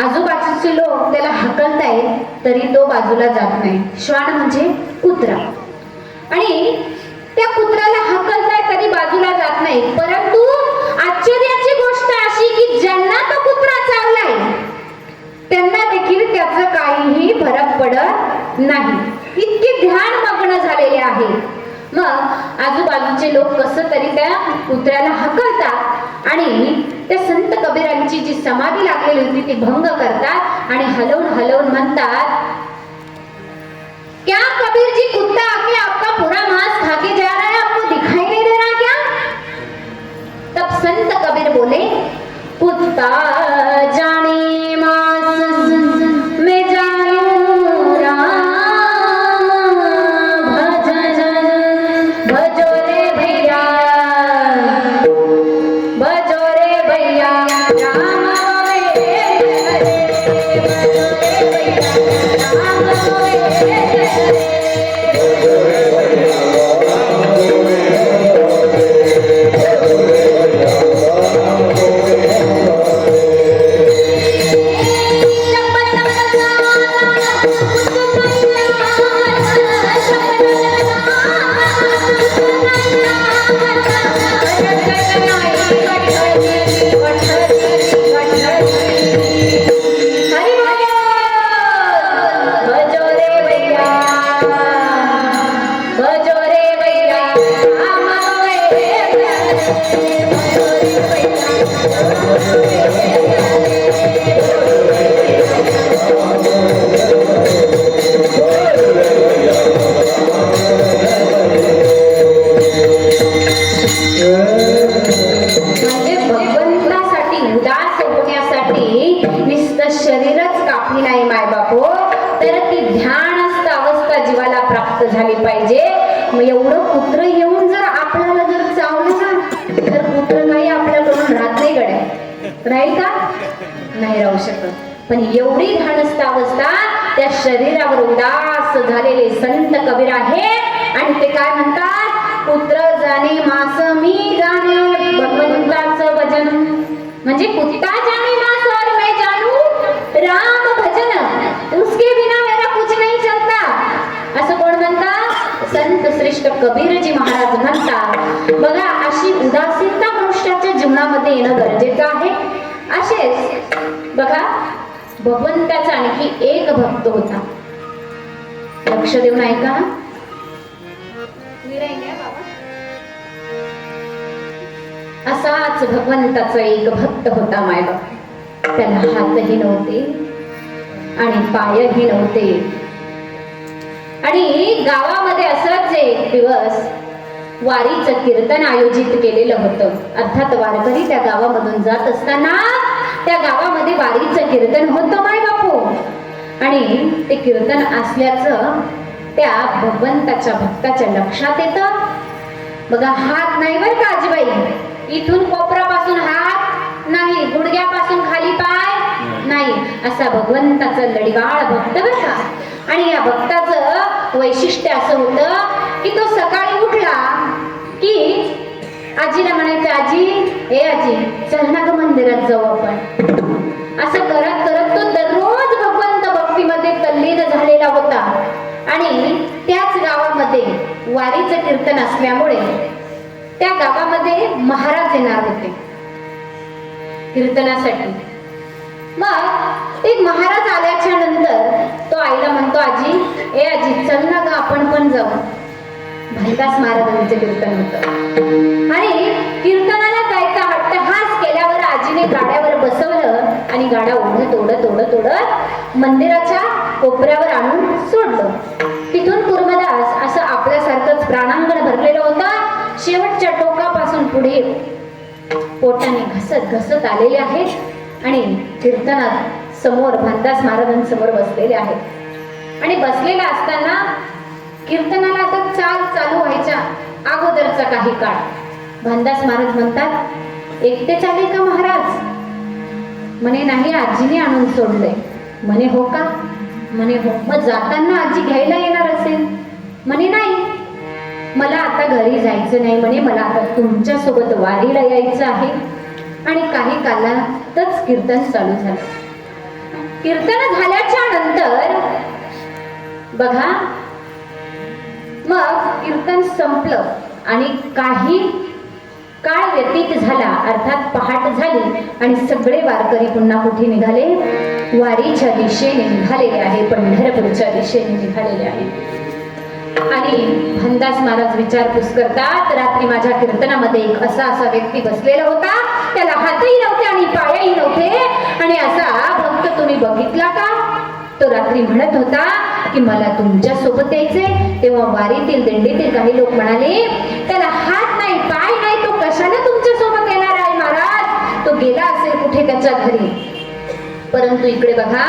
आजूबाजूचे लोक त्याला हाकलतायत तरी तो बाजूला जात नाही. श्वान म्हणजे कुत्रा. आणि त्या कुत्र्याला हाकलताय तरी बाजूला जात नाही. परंतु आश्चर्याची गोष्ट अशी की ज्यांना तो कुत्रा चावलाय त्यांना देखील त्याचं काहीही फरक पडत नाही. इतके ध्यान मग्न झालेले आहेत. मग आजूबाजूचे लोक कसं तरी त्या कुत्र्याला हाकलतात आणि त्या संत कबीरांची जी समाधी लागलेली होती ती भंग करतात आणि हलवून म्हणतात, क्या कबीर जी कुत्ता आके आपका पूरा मांस खा के जा रहा है, आपको दिखाई नहीं दे रहा क्या? तब संत कबीर बोले, कुत्ता जाने मांस मैं जानू राम, भजो रे भैया राम झाली पाहिजे. मग एवढं कुत्र येऊन जर आपल्याला जर चावलं ना तर कुत्र काही आपल्याकडून राहत नाही गड्या, राहील का? नाही राहू शकत. पण एवढी धाडस्त अवस्था त्या शरीरावर उदास झालेले संत कबीर आहे. आणि ते काय म्हणतात, कुत्र जाणे मास मी जाणे, भगवंताचं भजन म्हणजे कुत्ता जाणे मास और मैं जानू राम भजन, उसके बिना मेरा कुछ नहीं चलता. असं कोण म्हणतात? संत श्रेष्ठ कबीरजी महाराज म्हणतात. बघा, अशी उदासीनता मनुष्याच्या जीवनामध्ये येणं गरजेचं आहे. असेच बघा, भगवंताचा आणखी एक भक्त होता. लक्ष देऊन ऐका. असाच भगवंताचा एक भक्त होता मायबाप. त्याला हातही नव्हते आणि पायही नव्हते. आणि गावामध्ये असंच एक दिवस वारीचं कीर्तन आयोजित केलेलं होतं. अर्थात वारकरी त्या गावामधून जात असताना त्या गावामध्ये वारीचं कीर्तन होतं माय बापू. आणि ते कीर्तन असल्याचं त्या भगवंताच्या भक्ताच्या लक्षात येतं. बघा, हात नाही बरं का आजीबाई, इथून कोपरापासून हात नाही, गुडघ्यापासून खाली पाय नाही, असा भगवंताचा लढीवाळ भक्त बरं का. आणि या भक्ताचं वैशिष्ट्य असं होतं की तो सकाळी उठला की आजीला म्हणायचं, आजी हे आजी चल ना ग मंदिरात जाऊ आपण. असं करत करत तो दररोज भगवंत भक्तीमध्ये तल्लीन झालेला होता. आणि त्याच गावामध्ये वारीचं कीर्तन असल्यामुळे त्या गावामध्ये महाराज येणार होते कीर्तनासाठी. मग एक महाराज आल्याच्या नंतर तो आईला म्हणतो, आजी ए आजी चल ना ग आपण पण जाऊ. भालदास महाराजांचं कीर्तन होतं आणि कीर्तनाला जायचा हट्टहास केल्यावर आजीने गाड्यावर बसवलं आणि गाड्या ओढत ओढत ओढत ओढत मंदिराच्या कोपऱ्यावर आणून सोडलं. तिथून कुर्मदास असं आपल्यासारखंच प्राणांगण भरलेलं होतं. शेवटच्या टोकापासून पुढे पोटाने घसत घसत आलेले आहेत आणि कीर्तनात समोर भालदास महाराजांसमोर बसलेले आहेत. आणि बसलेला असताना कीर्तनाला आता चाल चालू व्हायच्या अगोदरचा काही काळ भालदास महाराज म्हणतात, एकटेच आले का महाराज? म्हणे नाही, आजीने आणून सोडलंय. म्हणे हो का? म्हणे हो. मग जाताना आजी घ्यायला येणार असेल? म्हणे नाही, मला आता घरी जायचं नाही. म्हणे मला आता तुमच्या सोबत वारीला यायचं आहे. आणि काही कालातच कीर्तन चालू झालं. कीर्तन झाल्याच्या नंतर बघा, मग कीर्तन संपलं आणि काही काळ व्यतीत झाला, अर्थात पहाट झाली आणि सगळे वारकरी पुन्हा कुठे निघाले? वारीच्या दिशेने निघालेले आहे, पंढरपूरच्या दिशेने निघालेले आहे. आणि भालदास महाराज विचारपूस करतात, रात्री माझ्या कीर्तनामध्ये एक असा व्यक्ती बसलेला होता, त्याला हातही नव्हते आणि पायही नव्हते, आणि असा भक्त तुम्ही बघितला का? तो रात्री म्हणत होता की मला तुमच्या सोबत यायचे. तेव्हा वारीतील दिंडीतील काही लोक म्हणाले, त्याला हात नाही पाय नाही, तो कशाने तुमच्या सोबत येणार आहे महाराज? तो गेला असेल कुठे त्याच्या घरी. परंतु इकडे बघा,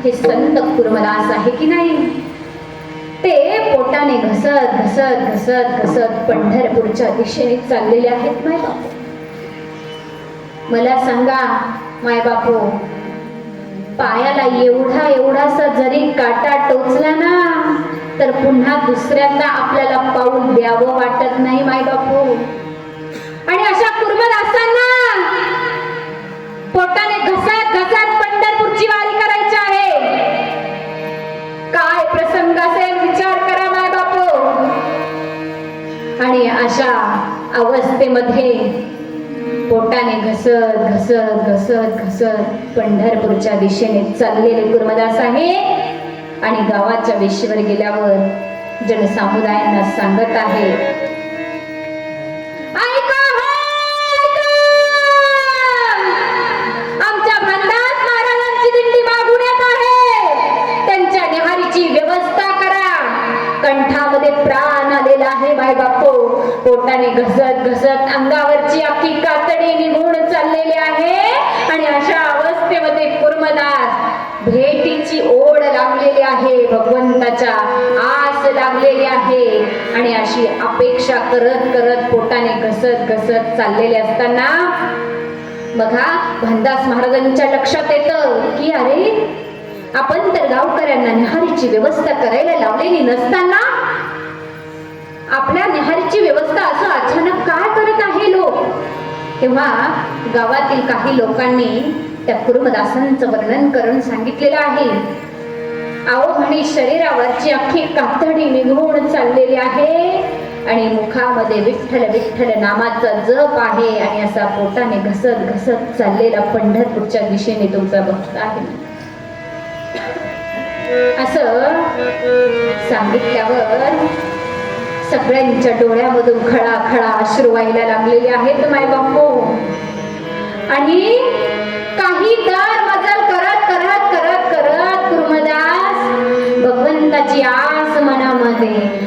हे संत कुर्मदास आहे की नाही, ते पोटाने घसत घसत घसत घसत पंढरपूरच्या दिशेने चाललेले आहेत. माय बापू, मला सांगा माय बापू, पायाला एवढासा जरी काटा टोचला ना तर पुन्हा दुसऱ्यांदा आपल्याला पाऊल द्यावं वाटत नाही माय बापू. आणि अशा कुर्मदासांना पोटाने घसत घसत पंढरपूरची वारी करायची आहे. काय प्रसंग असेल विचार करा माय बापू. आणि अशा अवस्थेमध्ये पोटाने घसत घसत घसत घसत पंढरपूरच्या दिशेने चाललेले कुर्मदास आहे. आणि गावाच्या वेशीवर गेल्यावर जनसमुदायांना सांगत आहे, ऐका हो, ऐका, आमच्या भालदास महाराजांची दिंडी मागून येत आहे. त्यांच्या निहारीची व्यवस्था करा. कंठामध्ये प्राण आलेला आहे माय बापू. पोटाने घसत घसत अंगावरची अख्खी कातडी निघून चाललेली आहे. आणि अशा अवस्थेमध्ये कुर्मदास भेटीची ओढ लागलेली आहे, भगवंताच्या आस लागलेली आहे. आणि अशी अपेक्षा करत करत पोटाने घसत घसत चाललेले असताना बघा, भालदास महाराजांच्या लक्षात येतं की अरे, आपण तर गावकऱ्यांना निहारीची व्यवस्था करायला लावलेली नसताना आपल्या निहारीची व्यवस्था असं अचानक काय करत आहे लोक. तेव्हा गावातील काही लोकांनी त्या कुर्मदासांचं वर्णन करून सांगितलेलं आहे. अहो म्हणे, शरीरावरची अख्खी कातडी निघून चाललेली आहे आणि मुखामध्ये विठ्ठल विठ्ठल नामाचा जप आहे आणि असा पोटाने घसत घसत चाललेला पंढरपूरच्या दिशेने तुमचा भक्त आहे. असं सांगितल्यावर सगळ्यांच्या डोळ्यामधून खळा खळा अश्रू व्हायला लागलेले आहेत माय बापू. आणि काही दर मजल करत करत करत करत कुर्मदास भगवंताची आस मनामध्ये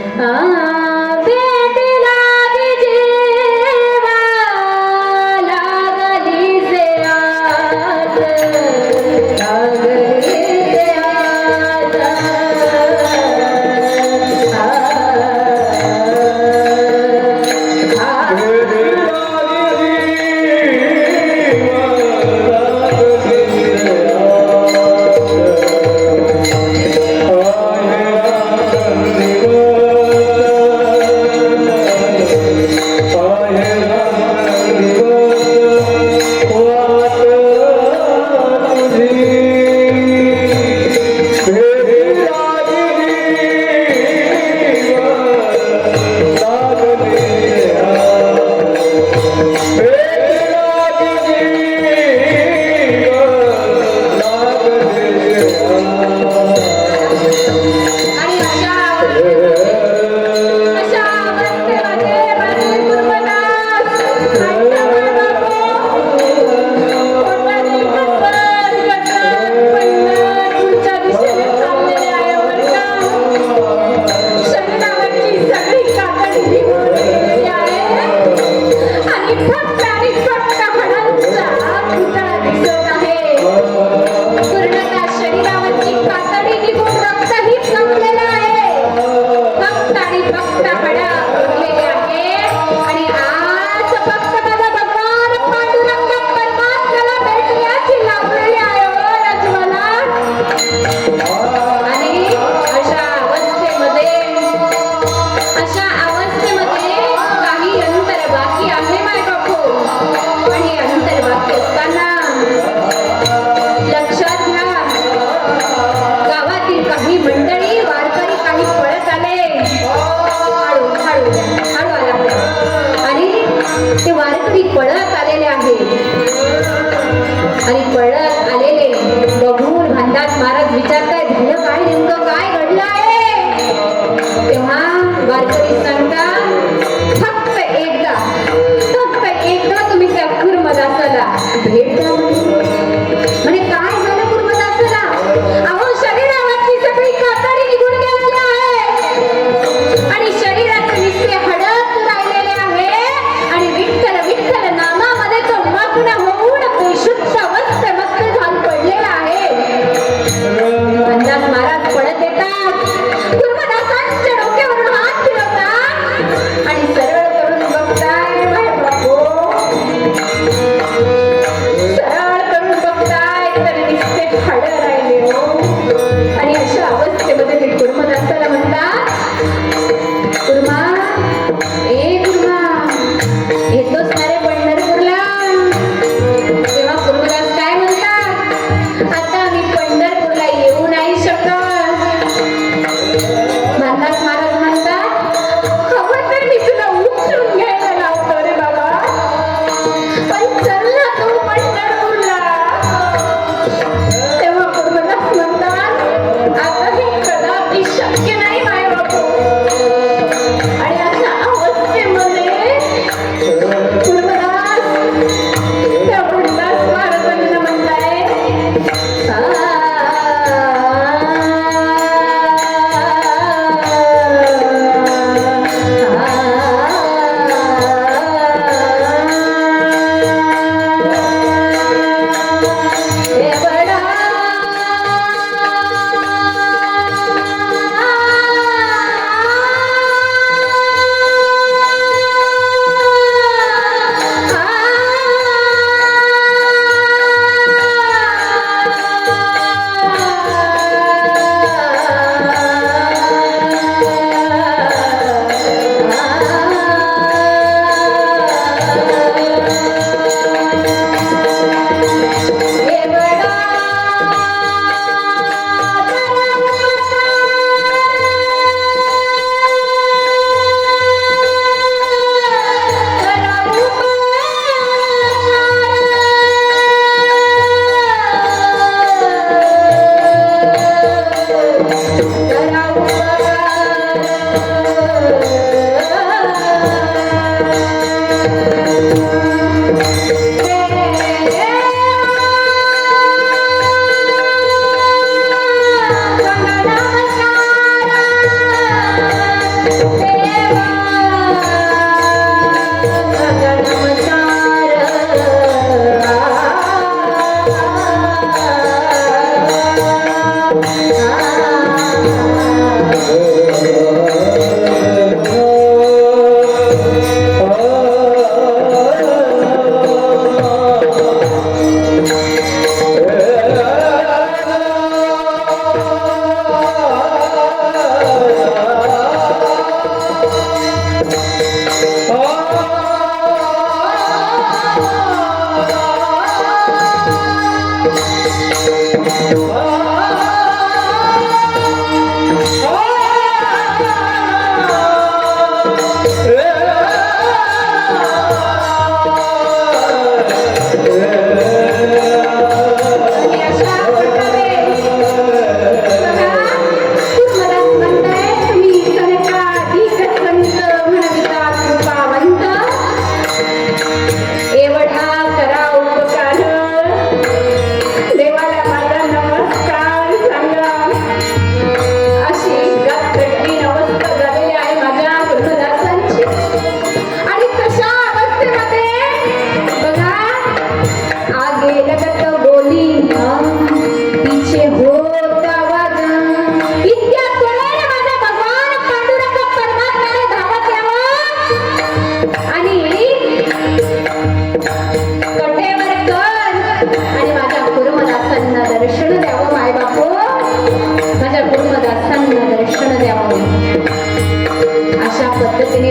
हळू आला आणि ते वारकरी पळत आलेले आहेत आणि पळत आलेले बघून भांडात महाराज विचारताय झालं काय नेमकं काय घडलं आहे तेव्हा वारकरी सांगतात फक्त एकदा तुम्ही त्या कुर्मदासाला भेट द्या म्हणे काय झालं कुर्मदासाला अहो शरीरावरची सगळी कातडी निघून गेलेली आहे आणि शरीराचे नुसते हाडच राहिलेले आहे आणि विठ्ठल विठ्ठल नामामध्ये तो मग्न होऊन बेशुद्ध मस्त झाल पडलेला आहे अंदाज महाराज पडत येतात कुर्मदासांच्या डोक्यावरून हात फिरवतात आणि सरळ करून बघताय माझ्या बापू सरळ करून बघताय तर नुसते हाड राहिले हो आणि अशा अवस्थेमध्ये ते कुर्मदासाला म्हणतात कुर्मा ए कुर्मा येतोच ना रे पंढरपूरला तेव्हा कुर्मदास काय म्हणतात आता मी पंढरपूरला येऊ नाही शकत मानदास महाराज म्हणतात हवं तर मी तुला उचलून घ्यायला लावतो रे बाबा पण चल ना तू पंढरपूरला तेव्हा कुर्मदास म्हणतात आता हे कदापि शक्य नाही माय बापू आणि अशा अवस्थेमध्ये कुर्मदास त्या वृंदास महाराजांना म्हणताय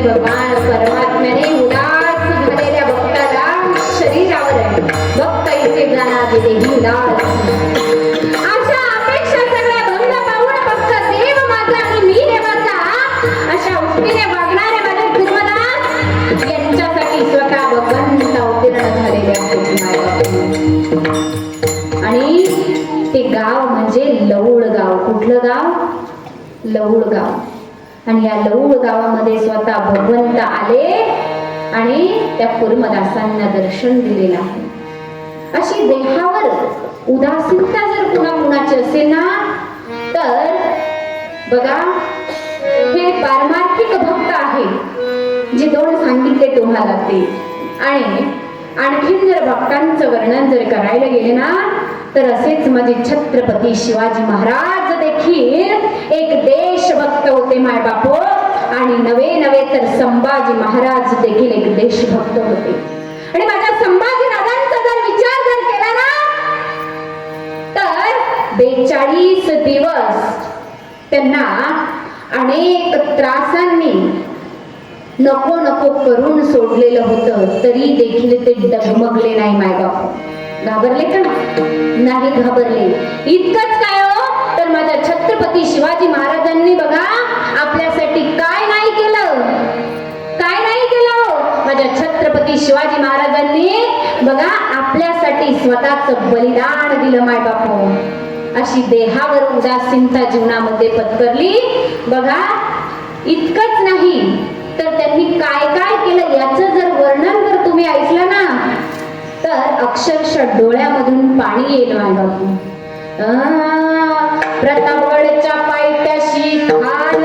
भगवान परमात्म्याने उदास झालेल्या भक्ताला शरीरावर भक्त इथे जाणार ही उदास अशा अपेक्षा सगळ्या भंग पाहून फक्त देव माझा आणि मी देवाचा अशा उष्टीने वागणारे माझे यांच्यासाठी स्वतः भगवंत अवतीर्ण झालेले आहेत मायबाप. आणि ते गाव म्हणजे लौळ गाव. कुठलं गाव? लौळ गाव. आणि या लौळ गावामध्ये स्वतः भगवंत आले आणि त्या कुर्मदासांना दर्शन दिलेलं आहे. अशी देहावर उदासीनता जर कुणाची असेल ना तर बघा हे पारमार्थिक भक्त आहे जे दोन सांगितले तुम्हाला ते. आणि आणखीन जर भक्तांचं वर्णन जर करायला गेले ना तर असेच माझे छत्रपती शिवाजी महाराज देखील एक देशभक्त होते मायबापो. आणि नवे नवे तर संभाजी महाराज देखील एक देशभक्त होते. आणि माझ्या संभाजी राजांचा जर विचार जर केला ना तर 42 दिवस त्यांना अनेक त्रासांनी नको नको करून सोडलेलं होतं तरी देखील ते डगमगले नाही मायबाप. घाबरले का? नाही घाबरले. इतकंच काय हो तर माझ्या छत्रपती शिवाजी महाराजांनी बघा आपल्यासाठी काय नाही केलं. काय नाही केलं हो माझ्या छत्रपती शिवाजी महाराजांनी बघा आपल्यासाठी स्वतःचं बलिदान दिलं मायबापू. अशी देहावर उदासीनता जीवनामध्ये पत्करली बघा. इतकंच नाही तर त्यांनी काय काय केलं याचं जर वर्णन जर तुम्ही ऐकलं ना तर अक्षरशः डोळ्यामधून पाणी येईल मायबापू. प्रतापगडच्या पायथ्याशी ठाण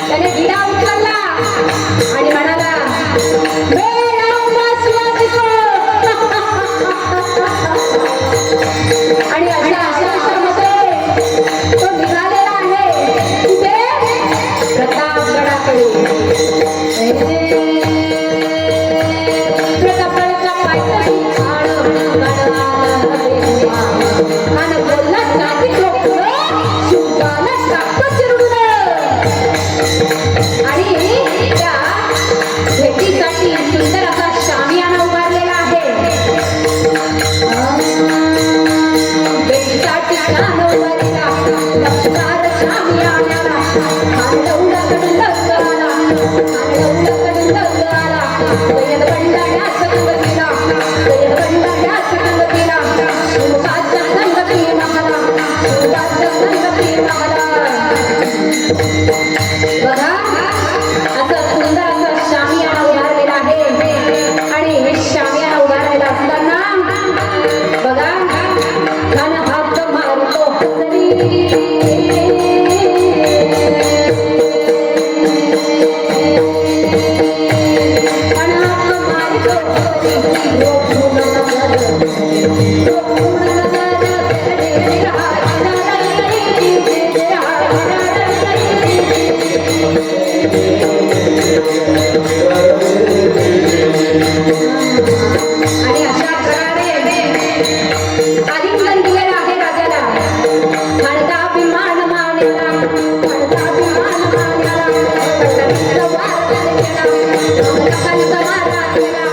त्याने विडा उचलला आणि म्हणाला आणि अशा आश्रमामध्ये तो निघालेला आहे कुठे? प्रतापगडाकडे. प्रतापगडच्या पायथ्याशी आणि बोलला जाती आणि त्या भेटीसाठी सुंदर असा शामियाना उभारलेला आहे. भेटीसाठी उभारलेला लक्षकार शामियाना खांडवडाकडून लष्कराला सय्यद बंडाऱ्या संगतीला शिवबाच्या संगती महाला बघा असं सुंदर असं शामियाना उभारलेला आहे. आणि हे शामियाना उभारलेला असताना बघा घन हात मारतो आणि अशा प्रकारे आलिंगन दिलेलं आहे राजाला. म्हणता अभिमान मानेला म्हणता अभिमान मानेला पटकीचा वार केला नकांचा मारा केला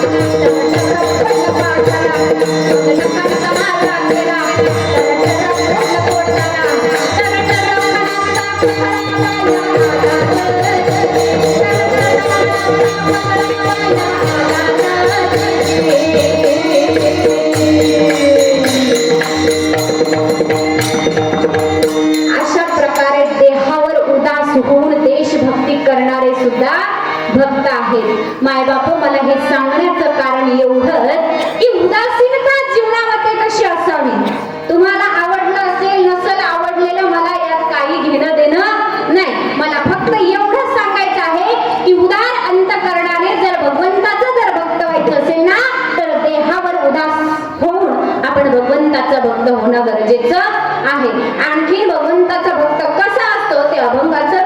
चक्रपट पाडला नकांचा मारा केला चक्रपट पोटाला अशा प्रकारे देहावर उदास होऊन देशभक्ती करणारे सुद्धा भक्त आहेत मायबापू. मला हे सांगण्याचं कारण एवढंच की उदासीनता जीवनामध्ये कशी असावी. तुम्हाला आवडलं असेल नसेल आवडलेलं मला यात काही घेणं देणं नाही. मला फक्त एवढंच सांगायचं आहे की उदार अंतकरणाने जर भगवंताचं जर भक्त व्हायचं असेल ना तर देहावर उदास होऊन आपण भगवंताचा भक्त होणं गरजेचं आहे. आणखी भगवंताचा भक्त कसा असतो ते अभंगाचं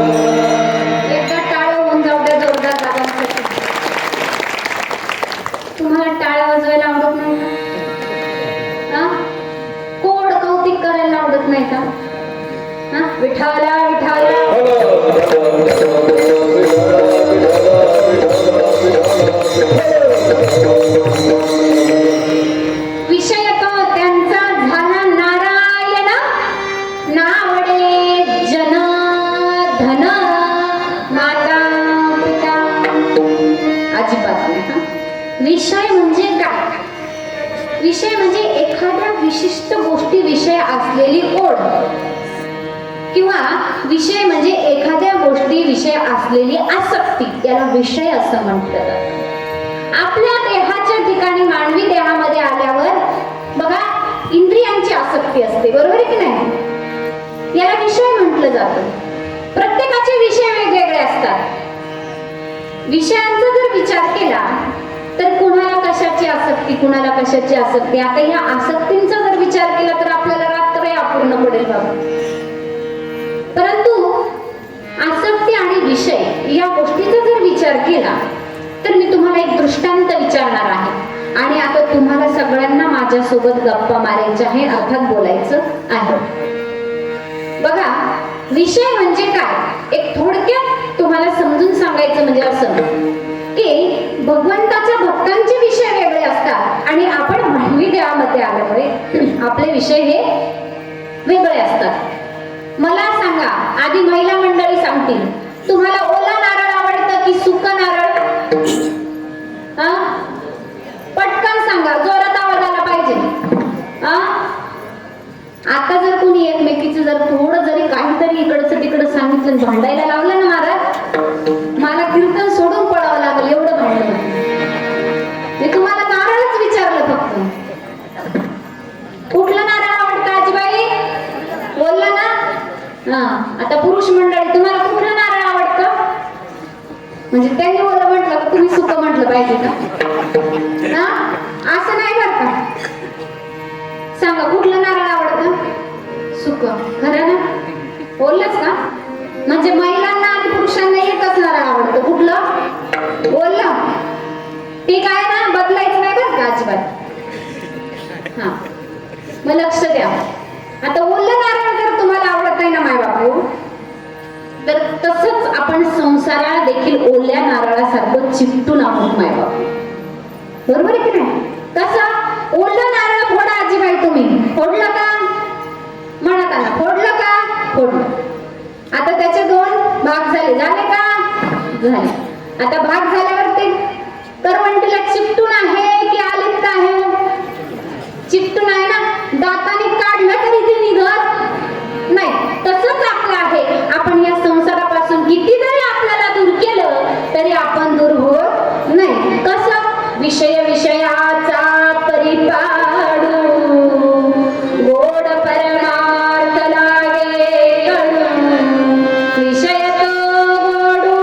एकदा टाळ्या होऊन जाऊ द्या जोरदार दादांसाठी. तुम्हाला टाळ्या वाजवायला आवडत नाही का? हा? कोड कौतिक करायला आवडत नाही का? हा? विठाला विठाला विषय तो त्यांचा झाला नारायण नावडे जन धन माता पिता. अजिबात नाही हा. विषय म्हणजे काय? विषय म्हणजे एखाद्या विशिष्ट गोष्टी विषय असलेली ओढ किंवा विषय म्हणजे एखाद्या गोष्टी विषय असलेली आसक्ती, याला विषय असं म्हटलं जातं. आपल्या देहाच्या ठिकाणी मानवी देहामध्ये आल्यावर बघा इंद्रियांची आसक्ती असते, बरोबर आहे की नाही? याला विषय म्हटलं जातं. प्रत्येकाचे विषय वेगवेगळे असतात. विषयांचा जर विचार केला तर कुणाला कशाची आसक्ती, कुणाला कशाची आसक्ती. आता ह्या आसक्तींचा जर विचार केला तर आपल्याला रात्र अपूर्ण पडेल बाबा. परंतु आसक्ती आणि विषय या गोष्टीचा जर विचार केला तर मी तुम्हाला एक दृष्टांत विचारणार आहे आणि आता तुम्हाला सगळ्यांना माझ्यासोबत गप्पा मारायच्या आहे, अर्थात बोलायचं आहे. बघा विषय म्हणजे काय, एक थोडक्यात तुम्हाला समजून सांगायचं म्हणजे असं की भगवंताच्या भक्तांचे विषय वेगळे असतात आणि आपण मानवी देहामध्ये आल्यामुळे आपले विषय हे वेगळे असतात. मला सांगा, आधी महिला मंडळी सांगतील, तुम्हाला ओला नारळ आवडतं की सुका नारळ? हा? पटकन सांगा, जोरात आवाज आला पाहिजे. हा? आता जर कोणी एकमेकीचं जर थोडं जरी काहीतरी इकडचं तिकडं सांगितलं, भांडायला लावलं ना महाराज, मला कीर्तन सोडून पळावं लागेल, एवढं भांडण. मी तुम्हाला नारळच विचारलं फक्त. कुठलं नारळ आवडतं आजीबाई? बोलला ना? हा. आता पुरुष मंडळी, तुम्हाला कुठलं नारळ आवडतं? म्हणजे त्यांनी बोला म्हटलं का तुम्ही सुकं म्हटलं पाहिजे का? हा? असं नाही बरं का. सांगा कुठलं नारळ आवडतं? सुकं. खरं ना? बोललाच का? म्हणजे महिलांना आणि पुरुषांना एकच नारळ आवडतं. कुठलं? बोललं. ठीक आहे ना, बदलायचं नाही बरं का अजिबात. हा, मग लक्ष द्या. आता ओलं नारळ जर तुम्हाला आवडत नाही ना माय बापू, तर तसंच आपण संसाराला देखील ओल्या नारळासारखं चिकटून आहोत माय बापू, बरोबर आहे की नाही? कसं? ओलं नारळ फोडा आजीबाई तुम्ही. फोडलं का? म्हणत आला फोडलं का? फोडलं. आता त्याचे दोन भाग झाले का? झाले. आता भाग झाल्यावर ते करवंटीला चिकटून आहे की आलिप्त आहे? चिकटून आहे ना. दाताने काढलं तरी ते निघत नाही. तसंच आपलं आहे. आपण या संसारापासून किती जरी आपल्याला दूर केलं तरी आपण दूर होत नाही. कसं? विषय विषयाचा परिपाडू गोड परमार्थ लागे कडू विषय तो गोडू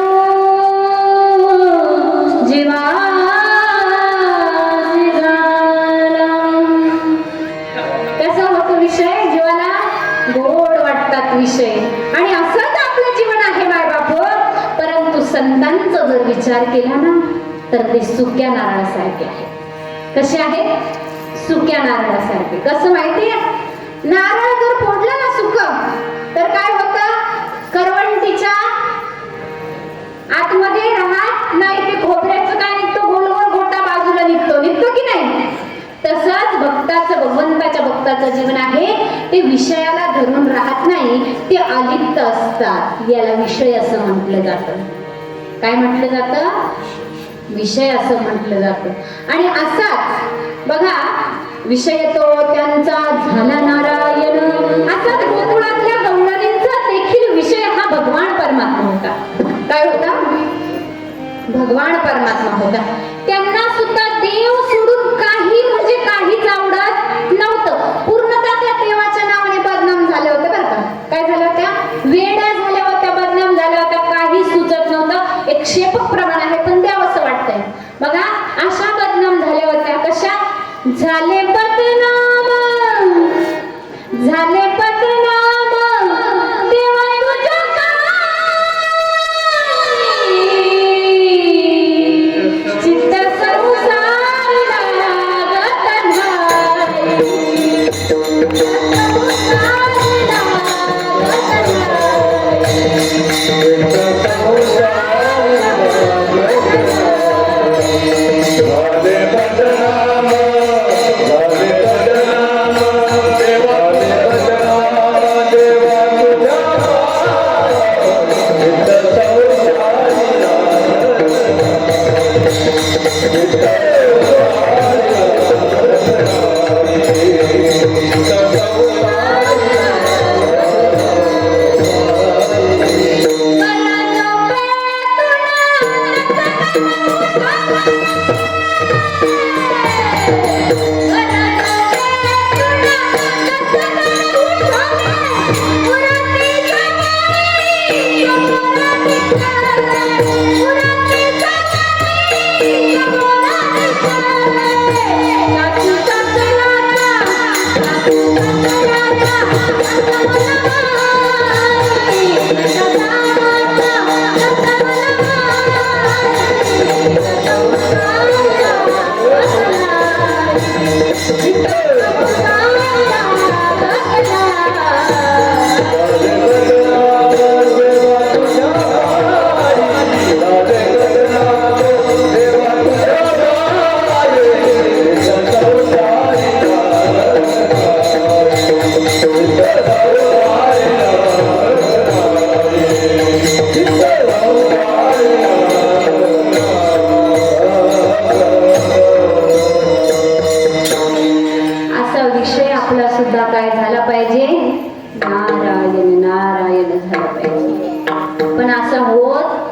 जीवा कसा होतो विषय? जीवाला गोड वाटतात विषय. आणि असंच आपलं जीवन आहे माय बाप. परंतु संतांचा जर विचार केला ना तर ते सुक्या नारळासारखे आहे. कसे आहे? सुक्या नारळासारखे. कसं माहितीये? नारळ जर फोडलं ना सुक, तर काय होतं? करवंटीच्या आतमध्ये राहत नाही, ते खोबऱ्याचं काय निघतो, गोल गोल गोटा बाजूला निघतो की नाही? तसंच भक्ताचं, भगवंताच्या भक्ताचं जीवन आहे, ते विषयाला धरून राहत नाही, ते अलिप्त असतात. याला विषय असं म्हटलं जातं. काय म्हटलं जातं? विषय असं म्हटलं जातं. आणि असाच बघा, विषय तो त्यांचा झाला नारायण, असाच गोकुळातल्या गवळणींचा देखील विषय हा भगवान परमात्मा होता. काय होता? भगवान परमात्मा होता. त्यांना सुद्धा देव सोडून काही म्हणजे काहीच आवडत नव्हतं. पूर्णतः त्या देवाच्या नावाने बदनाम झाल्या होत्या बरं का. काय झाल्या होत्या? वेड्या झाल्या होत्या, बदनाम झाल्या होत्या. काही सुचत नव्हतं. एक क्षेपक प्रमाण आहे, पण द्यावं असं वाटतंय. बघा, अशा बदनाम झाल्या होत्या. कशा झाले? बदनाम झाले, बदनाम देवा तुझ्या चित्त संसार लागत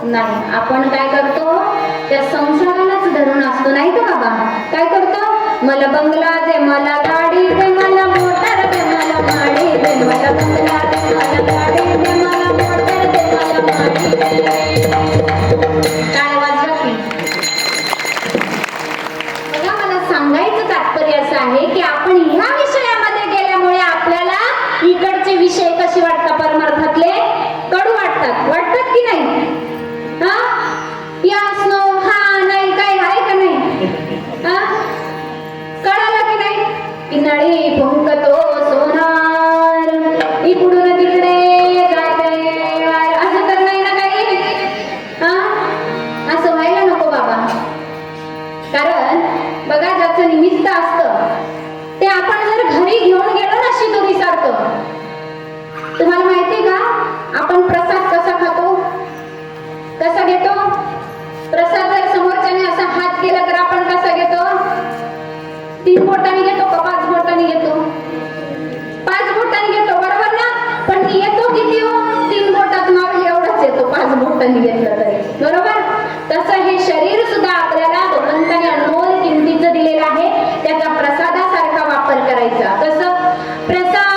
नाही, आपण काय करतो? त्या संसारालाच धरून असतो, नाही का बाबा? काय करतो? मला बंगला दे, मला गाडी दे, मला मोटर दे, मला गाडी दे, मला बंगला दे, मला गाडी दे, मला मोटर दे, मला गाडी दे. काय वाजवा की? बघा, मला सांगायचं तात्पर्य असं आहे की आपण ह्या विषयामध्ये गेल्यामुळे आपल्याला इकडचे विषय कसे वाटतात? परमार्थातले कडू वाटतात. वाटतात की नाही? हा, यास नो हा नाही, काय आहे का नाही? हा, कळालं की नाही? की नळी फुंकतो सोनार, इकडून तिकडे जाते वार, असं तर नाही ना काही? हा, असं व्हायला नको बाबा. कारण बघा, ज्याचं निमित्त असतं ते आपण जर घरी घेऊन गेलो ना शिदोरी सारखं, तुम्हाला माहितीये का आपण प्रसाद कसा खातो, कसा घेतो? प्रसाद जर समोरच्याने असा हात केला तर आपण कसा घेतो? 3 बोटांनी घेतो का 5 बोटांनी घेतो? 5 बोटांनी घेतो, बरोबर ना? पण येतो किती हो? 3 बोटात मावेल एवढाच येतो 5 बोटांनी घेतलं तरी, बरोबर? तसं हे शरीर सुद्धा आपल्याला भगवंताने अनमोल किमतीचं दिलेलं आहे, त्याचा प्रसादासारखा वापर करायचा. कसं? प्रसाद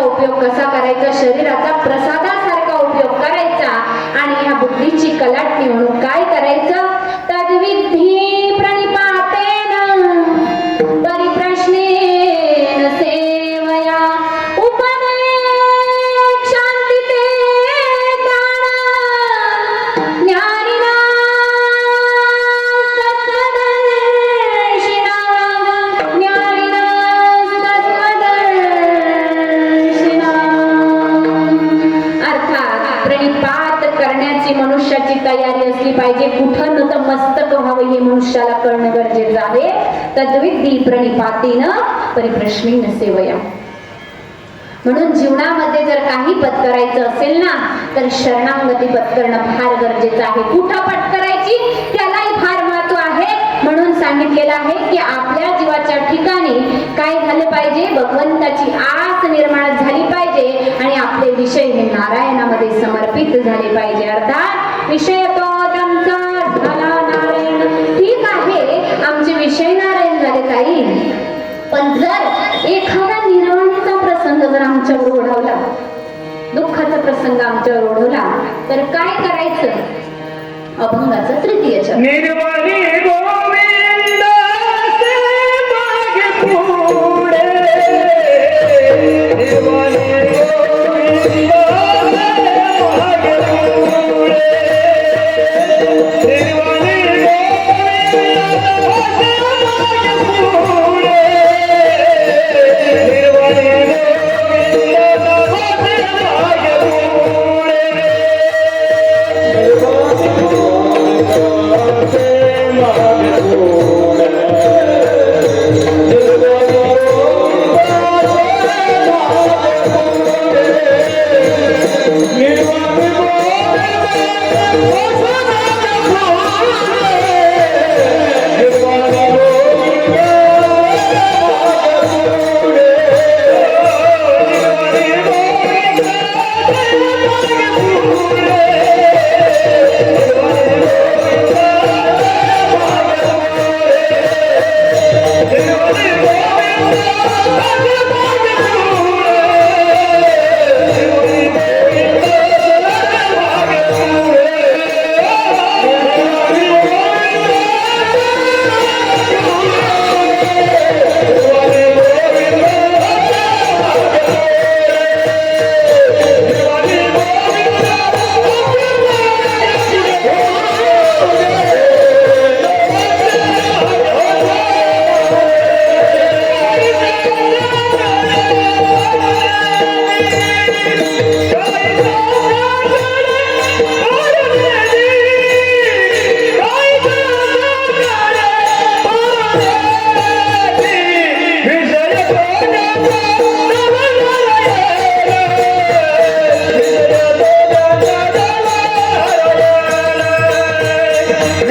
उपयोग प्रणिपात करण्याची मनुष्याची तयारी असली पाहिजे. कुठं नतमस्तक व्हावं हे मनुष्याला कळणं गरजेचं आहे. तद्विधी प्रणिपातेन परिप्रश्नेन सेवया. म्हणून जीवनामध्ये जर काही पत्करायचं असेल ना तर शरणागती पत्करणं फार गरजेचं आहे. कुठं पत्करायची त्यालाही फार महत्व आहे. म्हणून सांगितलेलं आहे की आपल्या जीवाच्या ठिकाणी काय झालं पाहिजे, भगवंताची आस निर्माण झाली पाहिजे आणि आपले विषय हे नारायणामध्ये समर्पित झाले पाहिजे. अर्थात विषय तो आमचा झाला नारायण. ठीक आहे, आमचे विषय नारायण झाले ताई, पण जर एखादा निर्वाणीचा प्रसंग जर आमच्यावर ओढवला, दुःखाचा प्रसंग आमच्यावर ओढवला तर काय करायचं? अभंगाचं तृतीय चरण. निर्वाणी गोविंद से मागे पुढे, निर्वाणी गोविंद से मागे पुढे, निर्वाणी गोविंद से मागे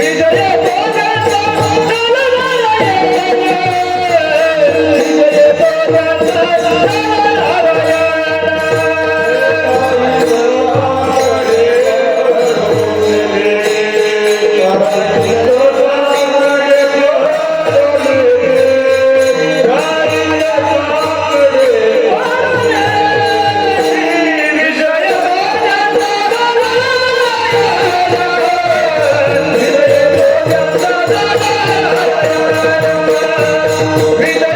पुढे,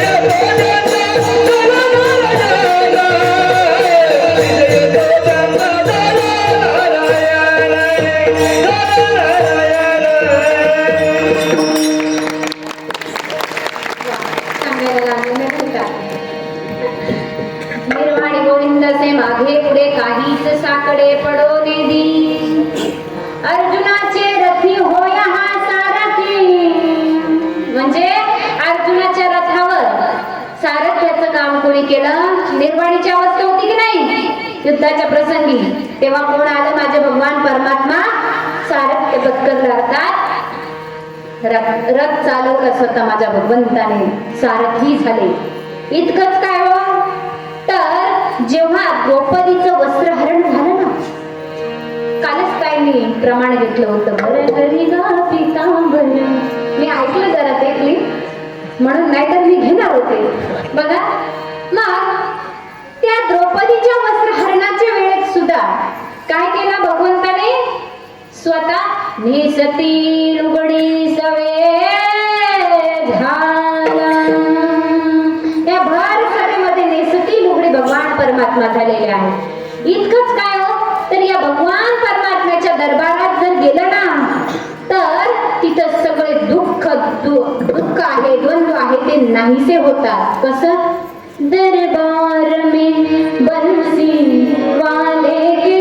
निर्वाणी युद्धाच्या प्रसंगी तेव्हा कोण आलं? माझे भगवान परमात्मा सारथ्य पत्करलं. अर्थात रथ चालवलं स्वतः माझ्या भगवंताने, सारथी झाले. इतकंच काय हो, तर जेव्हा द्रौपदीचं वस्त्रहरण झालं ना, कालच काय मी प्रमाण घेतलं होतं, पितांबर. मी ऐकलं जरा ते क्लिप, म्हणून नाहीतर मी घेणार होते. बघा मग त्या द्रौपदीच्या वस्त्रहरणाच्या वेळेत सुद्धा काय केलं भगवंताने? स्वतः नेसती लुगडी सवे झाला. या भर सरेमध्ये नेसती लुगडी भगवान परमात्मा झालेले आहेत. इतकंच काय हो, तर या भगवान परमात्म्याच्या दरबारात जर गेलं ना, तर तिथं सगळे दुःख आहे, द्वंद्व आहे, ते नाहीसे होतात. कसं? दरबार में बंसी वाले के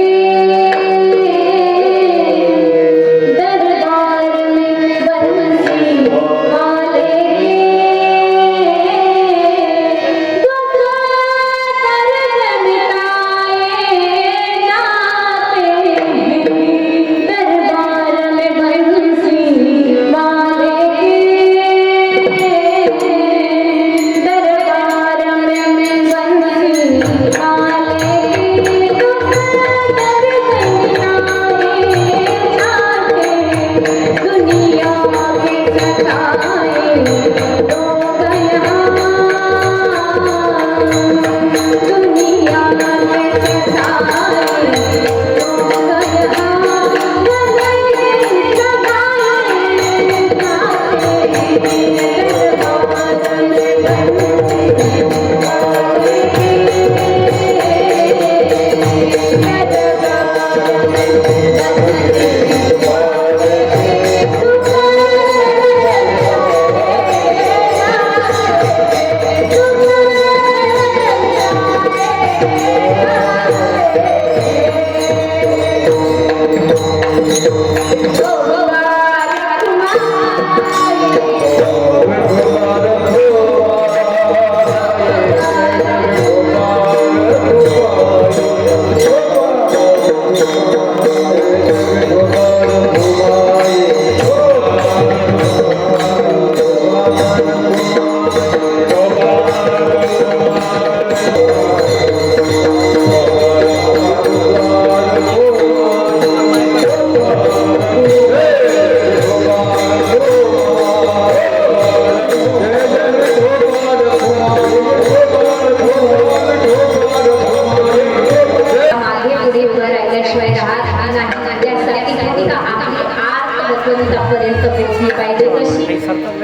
केल्याशिवाय राहत नाही. त्यासाठी कधी का आपली आर्त भगवंतापर्यंत पोचली पाहिजे. कशी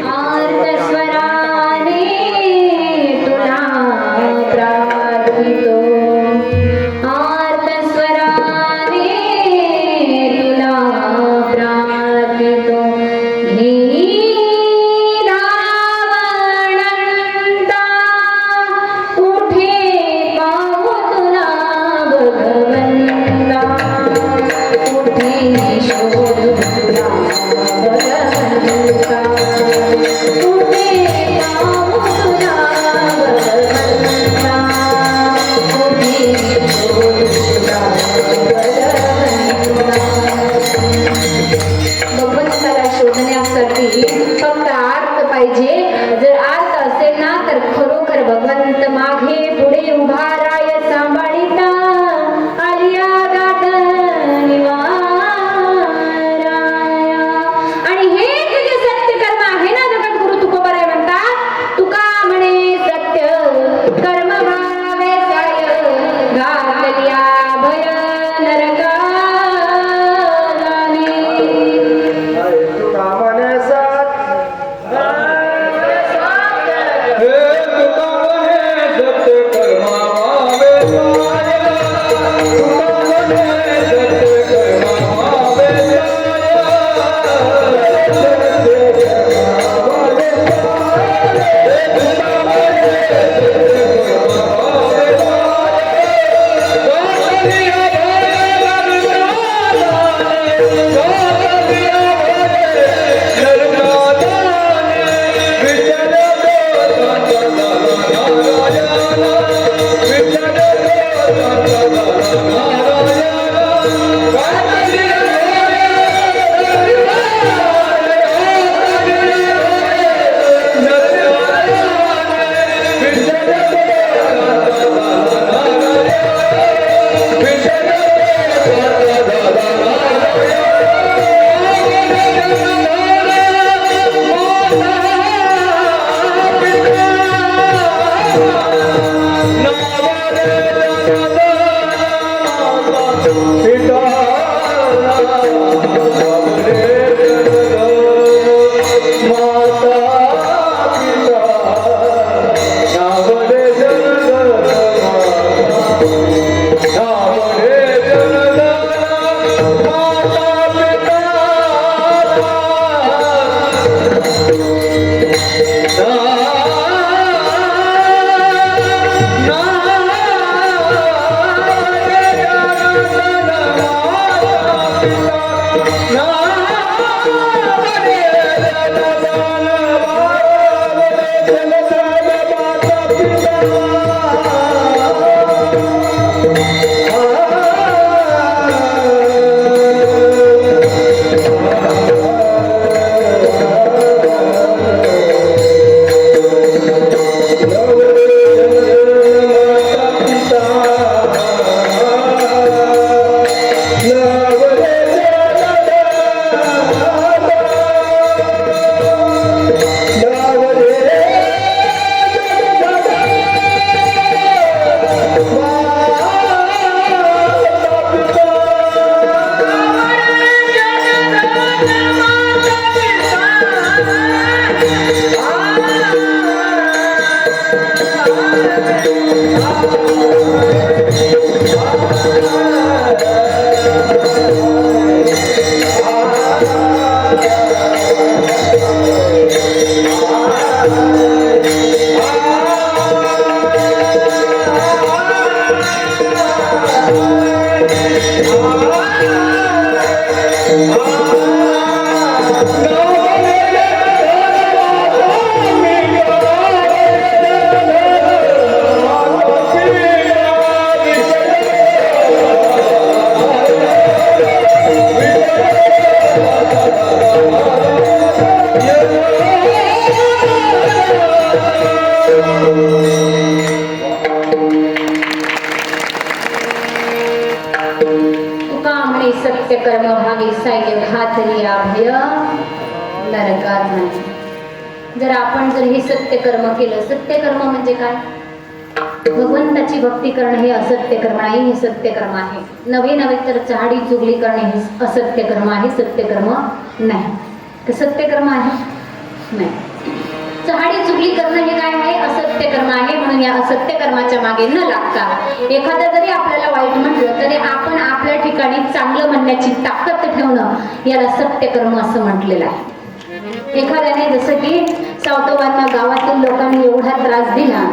आर्त स्वराने तुला प्रार्थितो, आर्त स्वराने तुला प्रार्थितो. भगवंताला शोधण्यासाठी फक्त आर्त पाहिजे. जर आर्त असेल ना तर खरोखर भगवंत मागे पुढे उभा राय सांभाळिता आलिया गाठ निवाराया. आणि हे तुझे सत्य कर्म आहे ना. जगद्गुरु तुकोबाराय म्हणतात, तुका म्हणे सत्य कर्म भावे साय घातलिया भय नरका सत्य कर्म भावी साह्य घातलिया भय नरकात नाही. जर आपण जर हे सत्य कर्म केलं, सत्य कर्म म्हणजे काय? भगवंताची भक्ती करणे हे असत्य कर्म नाही, हे सत्य कर्म आहे. नवे नवे तर चहाडी चुगली करणे हे असत्य कर्म आहे, सत्य कर्म नाही. ते सत्य कर्म आहे नाही. चहाडी चुगली करणं हे काय आहे? असत्य कर्म आहे. म्हणून या असत्य कर्माच्या मागे न लागता एखादं जरी आपल्याला वाईट म्हटलं तरी आपण आपल्या ठिकाणी चांगलं म्हणण्याची ताकद ठेवणं याला सत्य कर्म असं म्हटलेलं आहे. एखाद्याने जसं की सावतवांना गावातील लोकांनी एवढा त्रास दिला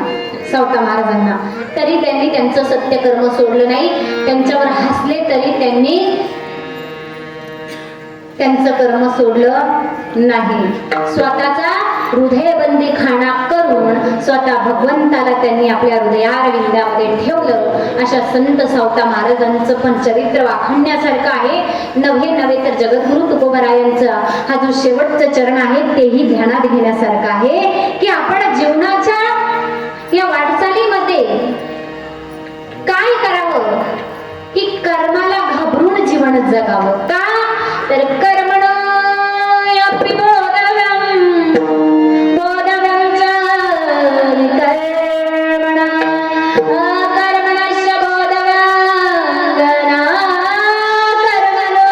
सावता महाराजांना, तरी त्यांनी त्यांचं सत्य कर्म सोडलं नाही. त्यांच्यावर हसले तरी त्यांनी त्यांचं कर्म सोडलं नाही. स्वतःचा हृदयबंदी खाना करून स्वतः भगवंताला त्यांनी आपल्या हृदयारविंदामध्ये ठेवलं. अशा संत सावता महाराजांचं पण चरित्र वाखाणण्यासारखं आहे. नव्हे नव्हे तर जगद्गुरु तुकोबरायांचा हा जो शेवटचं चरण आहे तेही ध्यानात घेण्यासारखं आहे की आपण जीवनाच्या या वाटचालीमध्ये काय करावं की कर्माला घाबरून जीवन जगावं. का तर कर्मण अपि बोधव्यं बोधव्यं च कर्मण कर्मणस्य बोधव्यं गना कर्मणो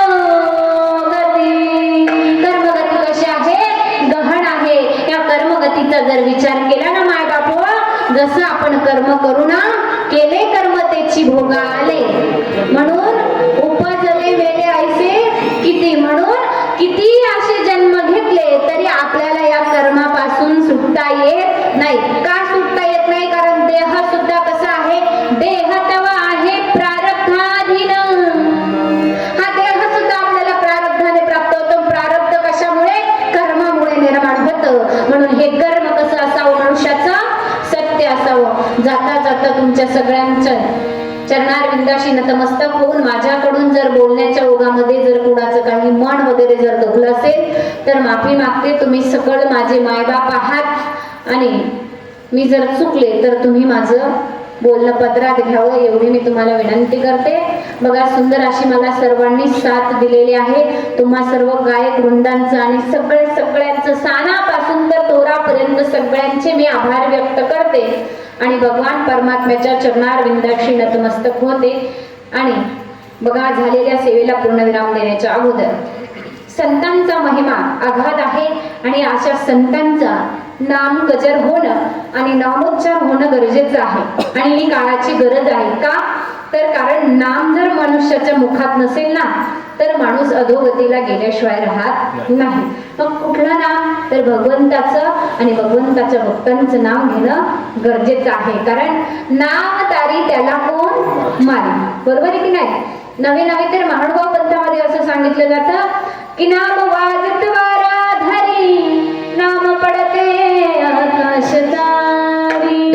गती. कर्मगती कशी आहे? गहन आहे. या कर्मगतीचा जर विचार केला ना माय बापू, जसं आपण कर्म करू ना, केले कर्म त्याची भोगा आले. म्हणून उपजले वेळे ऐसे किती, म्हणून किती असे जन्म घेतले तरी आपल्याला या कर्मापासून सुटता येत नाही. का सुटता येत नाही? कारण देह सुद्धा कसा आहे? देह तेव्हा आहे प्रारब्धाधीन. हा देह सुद्धा आपल्याला प्रारब्धाने प्राप्त होतो. प्रारब्ध कशामुळे? कर्मामुळे निर्माण होतं. म्हणून हे कर्म कसं असावं? मनुष्याचं सत्य असावं. जाता जाता तुमच्या सगळ्यांच्या चरणारविंदाशी नतमस्तक होऊन माझ्याकडून जर बोलण्याच्या ओघामध्ये जर कुणाचं काही मन वगैरे जर दुखलं असेल तर माफी मागते. तुम्ही सकळ माझे मायबाप आहात आणि मी जर चुकले तर तुम्ही माझं बोलणं पदरात घ्यावं एवढी मी तुम्हाला विनंती करते. बघा, सुंदर अशी मला सर्वांनी साथ दिलेली आहे. तुम्हा सर्व गायक वृंदांचं आणि सगळ्यांचं सानापासून तर तोरापर्यंत सगळ्यांचे मी आभार व्यक्त करते आणि भगवान परमात्म्याच्या चरणारविंदाशी नतमस्तक होते. आणि बघा, झालेल्या सेवेला पूर्णविराम देण्याच्या अगोदर संतांचा महिमा अगाध आहे आणि अशा संतांचा नाम गजर होणं आणि नामोच्चार होणं गरजेचं आहे आणि ही काळाची गरज आहे. का तर कारण नाम जर मनुष्याच्या मुखात नसेल ना तर माणूस अधोगतीला गेल्याशिवाय राहत नाही. मग कुठलं नाम? तर भगवंताचं आणि भगवंताच्या भक्तांचं नाम घेणं गरजेचं आहे. कारण नाम तारी त्याला कोण मारी, बरोबर आहे की नाही? नवे नवे तर महानुभाव पंथामध्ये असं सांगितलं जातं की नाम वाजत वारा धरी, नाम पडते आकाश तारी.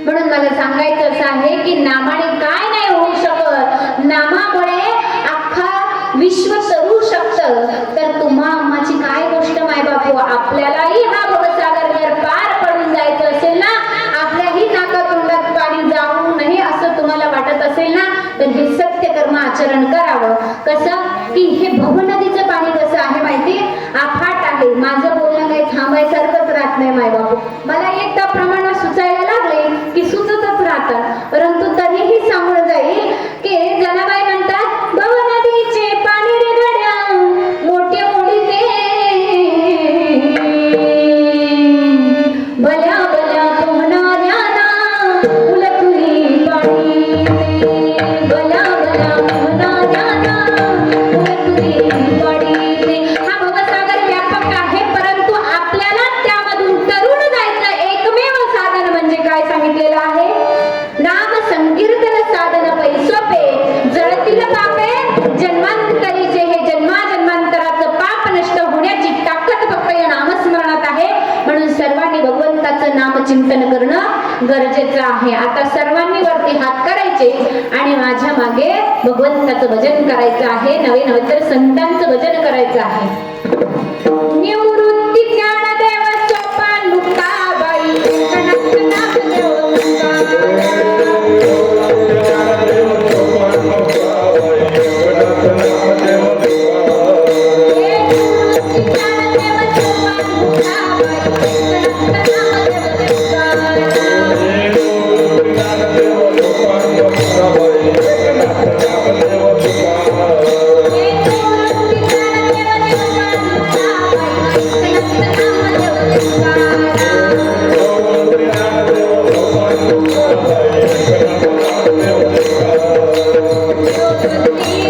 म्हणून मला सांगायचं असं आहे की नामाने काय नाही होऊ शकत, नामामुळे अख्खा विश्व सरू शकतं. तर तुम्हा आम्हाची काय गोष्ट माय बापू, आपल्यालाही हा भवसागर जर पार पडून जायचं असेल ना, आपल्याही नाकातोंडात पाणी जाऊ नये असं तुम्हाला वाटत असेल ना, तर हे सत्य कर्म आचरण करावं. कसं की हे भवनदीचं पाणी कसं आहे माहिती? अफाट आहे. माझं बोलणं काही थांबायसारखंच राहत नाही माय बापू. मला एकदा प्रमाणात सुचायला लागले की सुचतच राहतात, परंतु तरीही सांगून जाईल की जनाबाई म्हणतात, भवनदीचे पाणी रे गड्या मोठे ओढीते, भल्या भल्या पोहणाऱ्या ना उलटुनी पाणी ते, भल्या भल्या पोहणाऱ्या ना उलटुनी पाणी ते. हा भवसागर व्यापक आहे, परंतु आपल्याला त्यामधून तरुण जायचं एकमेव साधन म्हणजे काय सांगितलेलं आहे? नाम संकीर्तन साधन पैसोपे जळतील पापे जन्मांतरीचे. हे जन्माजन्मांतराचं पाप नष्ट होण्याची ताकद फक्त या नामस्मरणात आहे. म्हणून सर्वांनी भगवंताचं नामचिंतन करणं गरजेचं आहे. आता सर्वांनी वरती हात करायचे आणि माझ्या मागे भगवंताचं भजन करायचं आहे. नवे नवे तर संतांचं भजन करायचं आहे. निवृत्ती ज्ञानदेव सोपान मुक्ताबाई कनकनाथ देव Thank you. Yeah.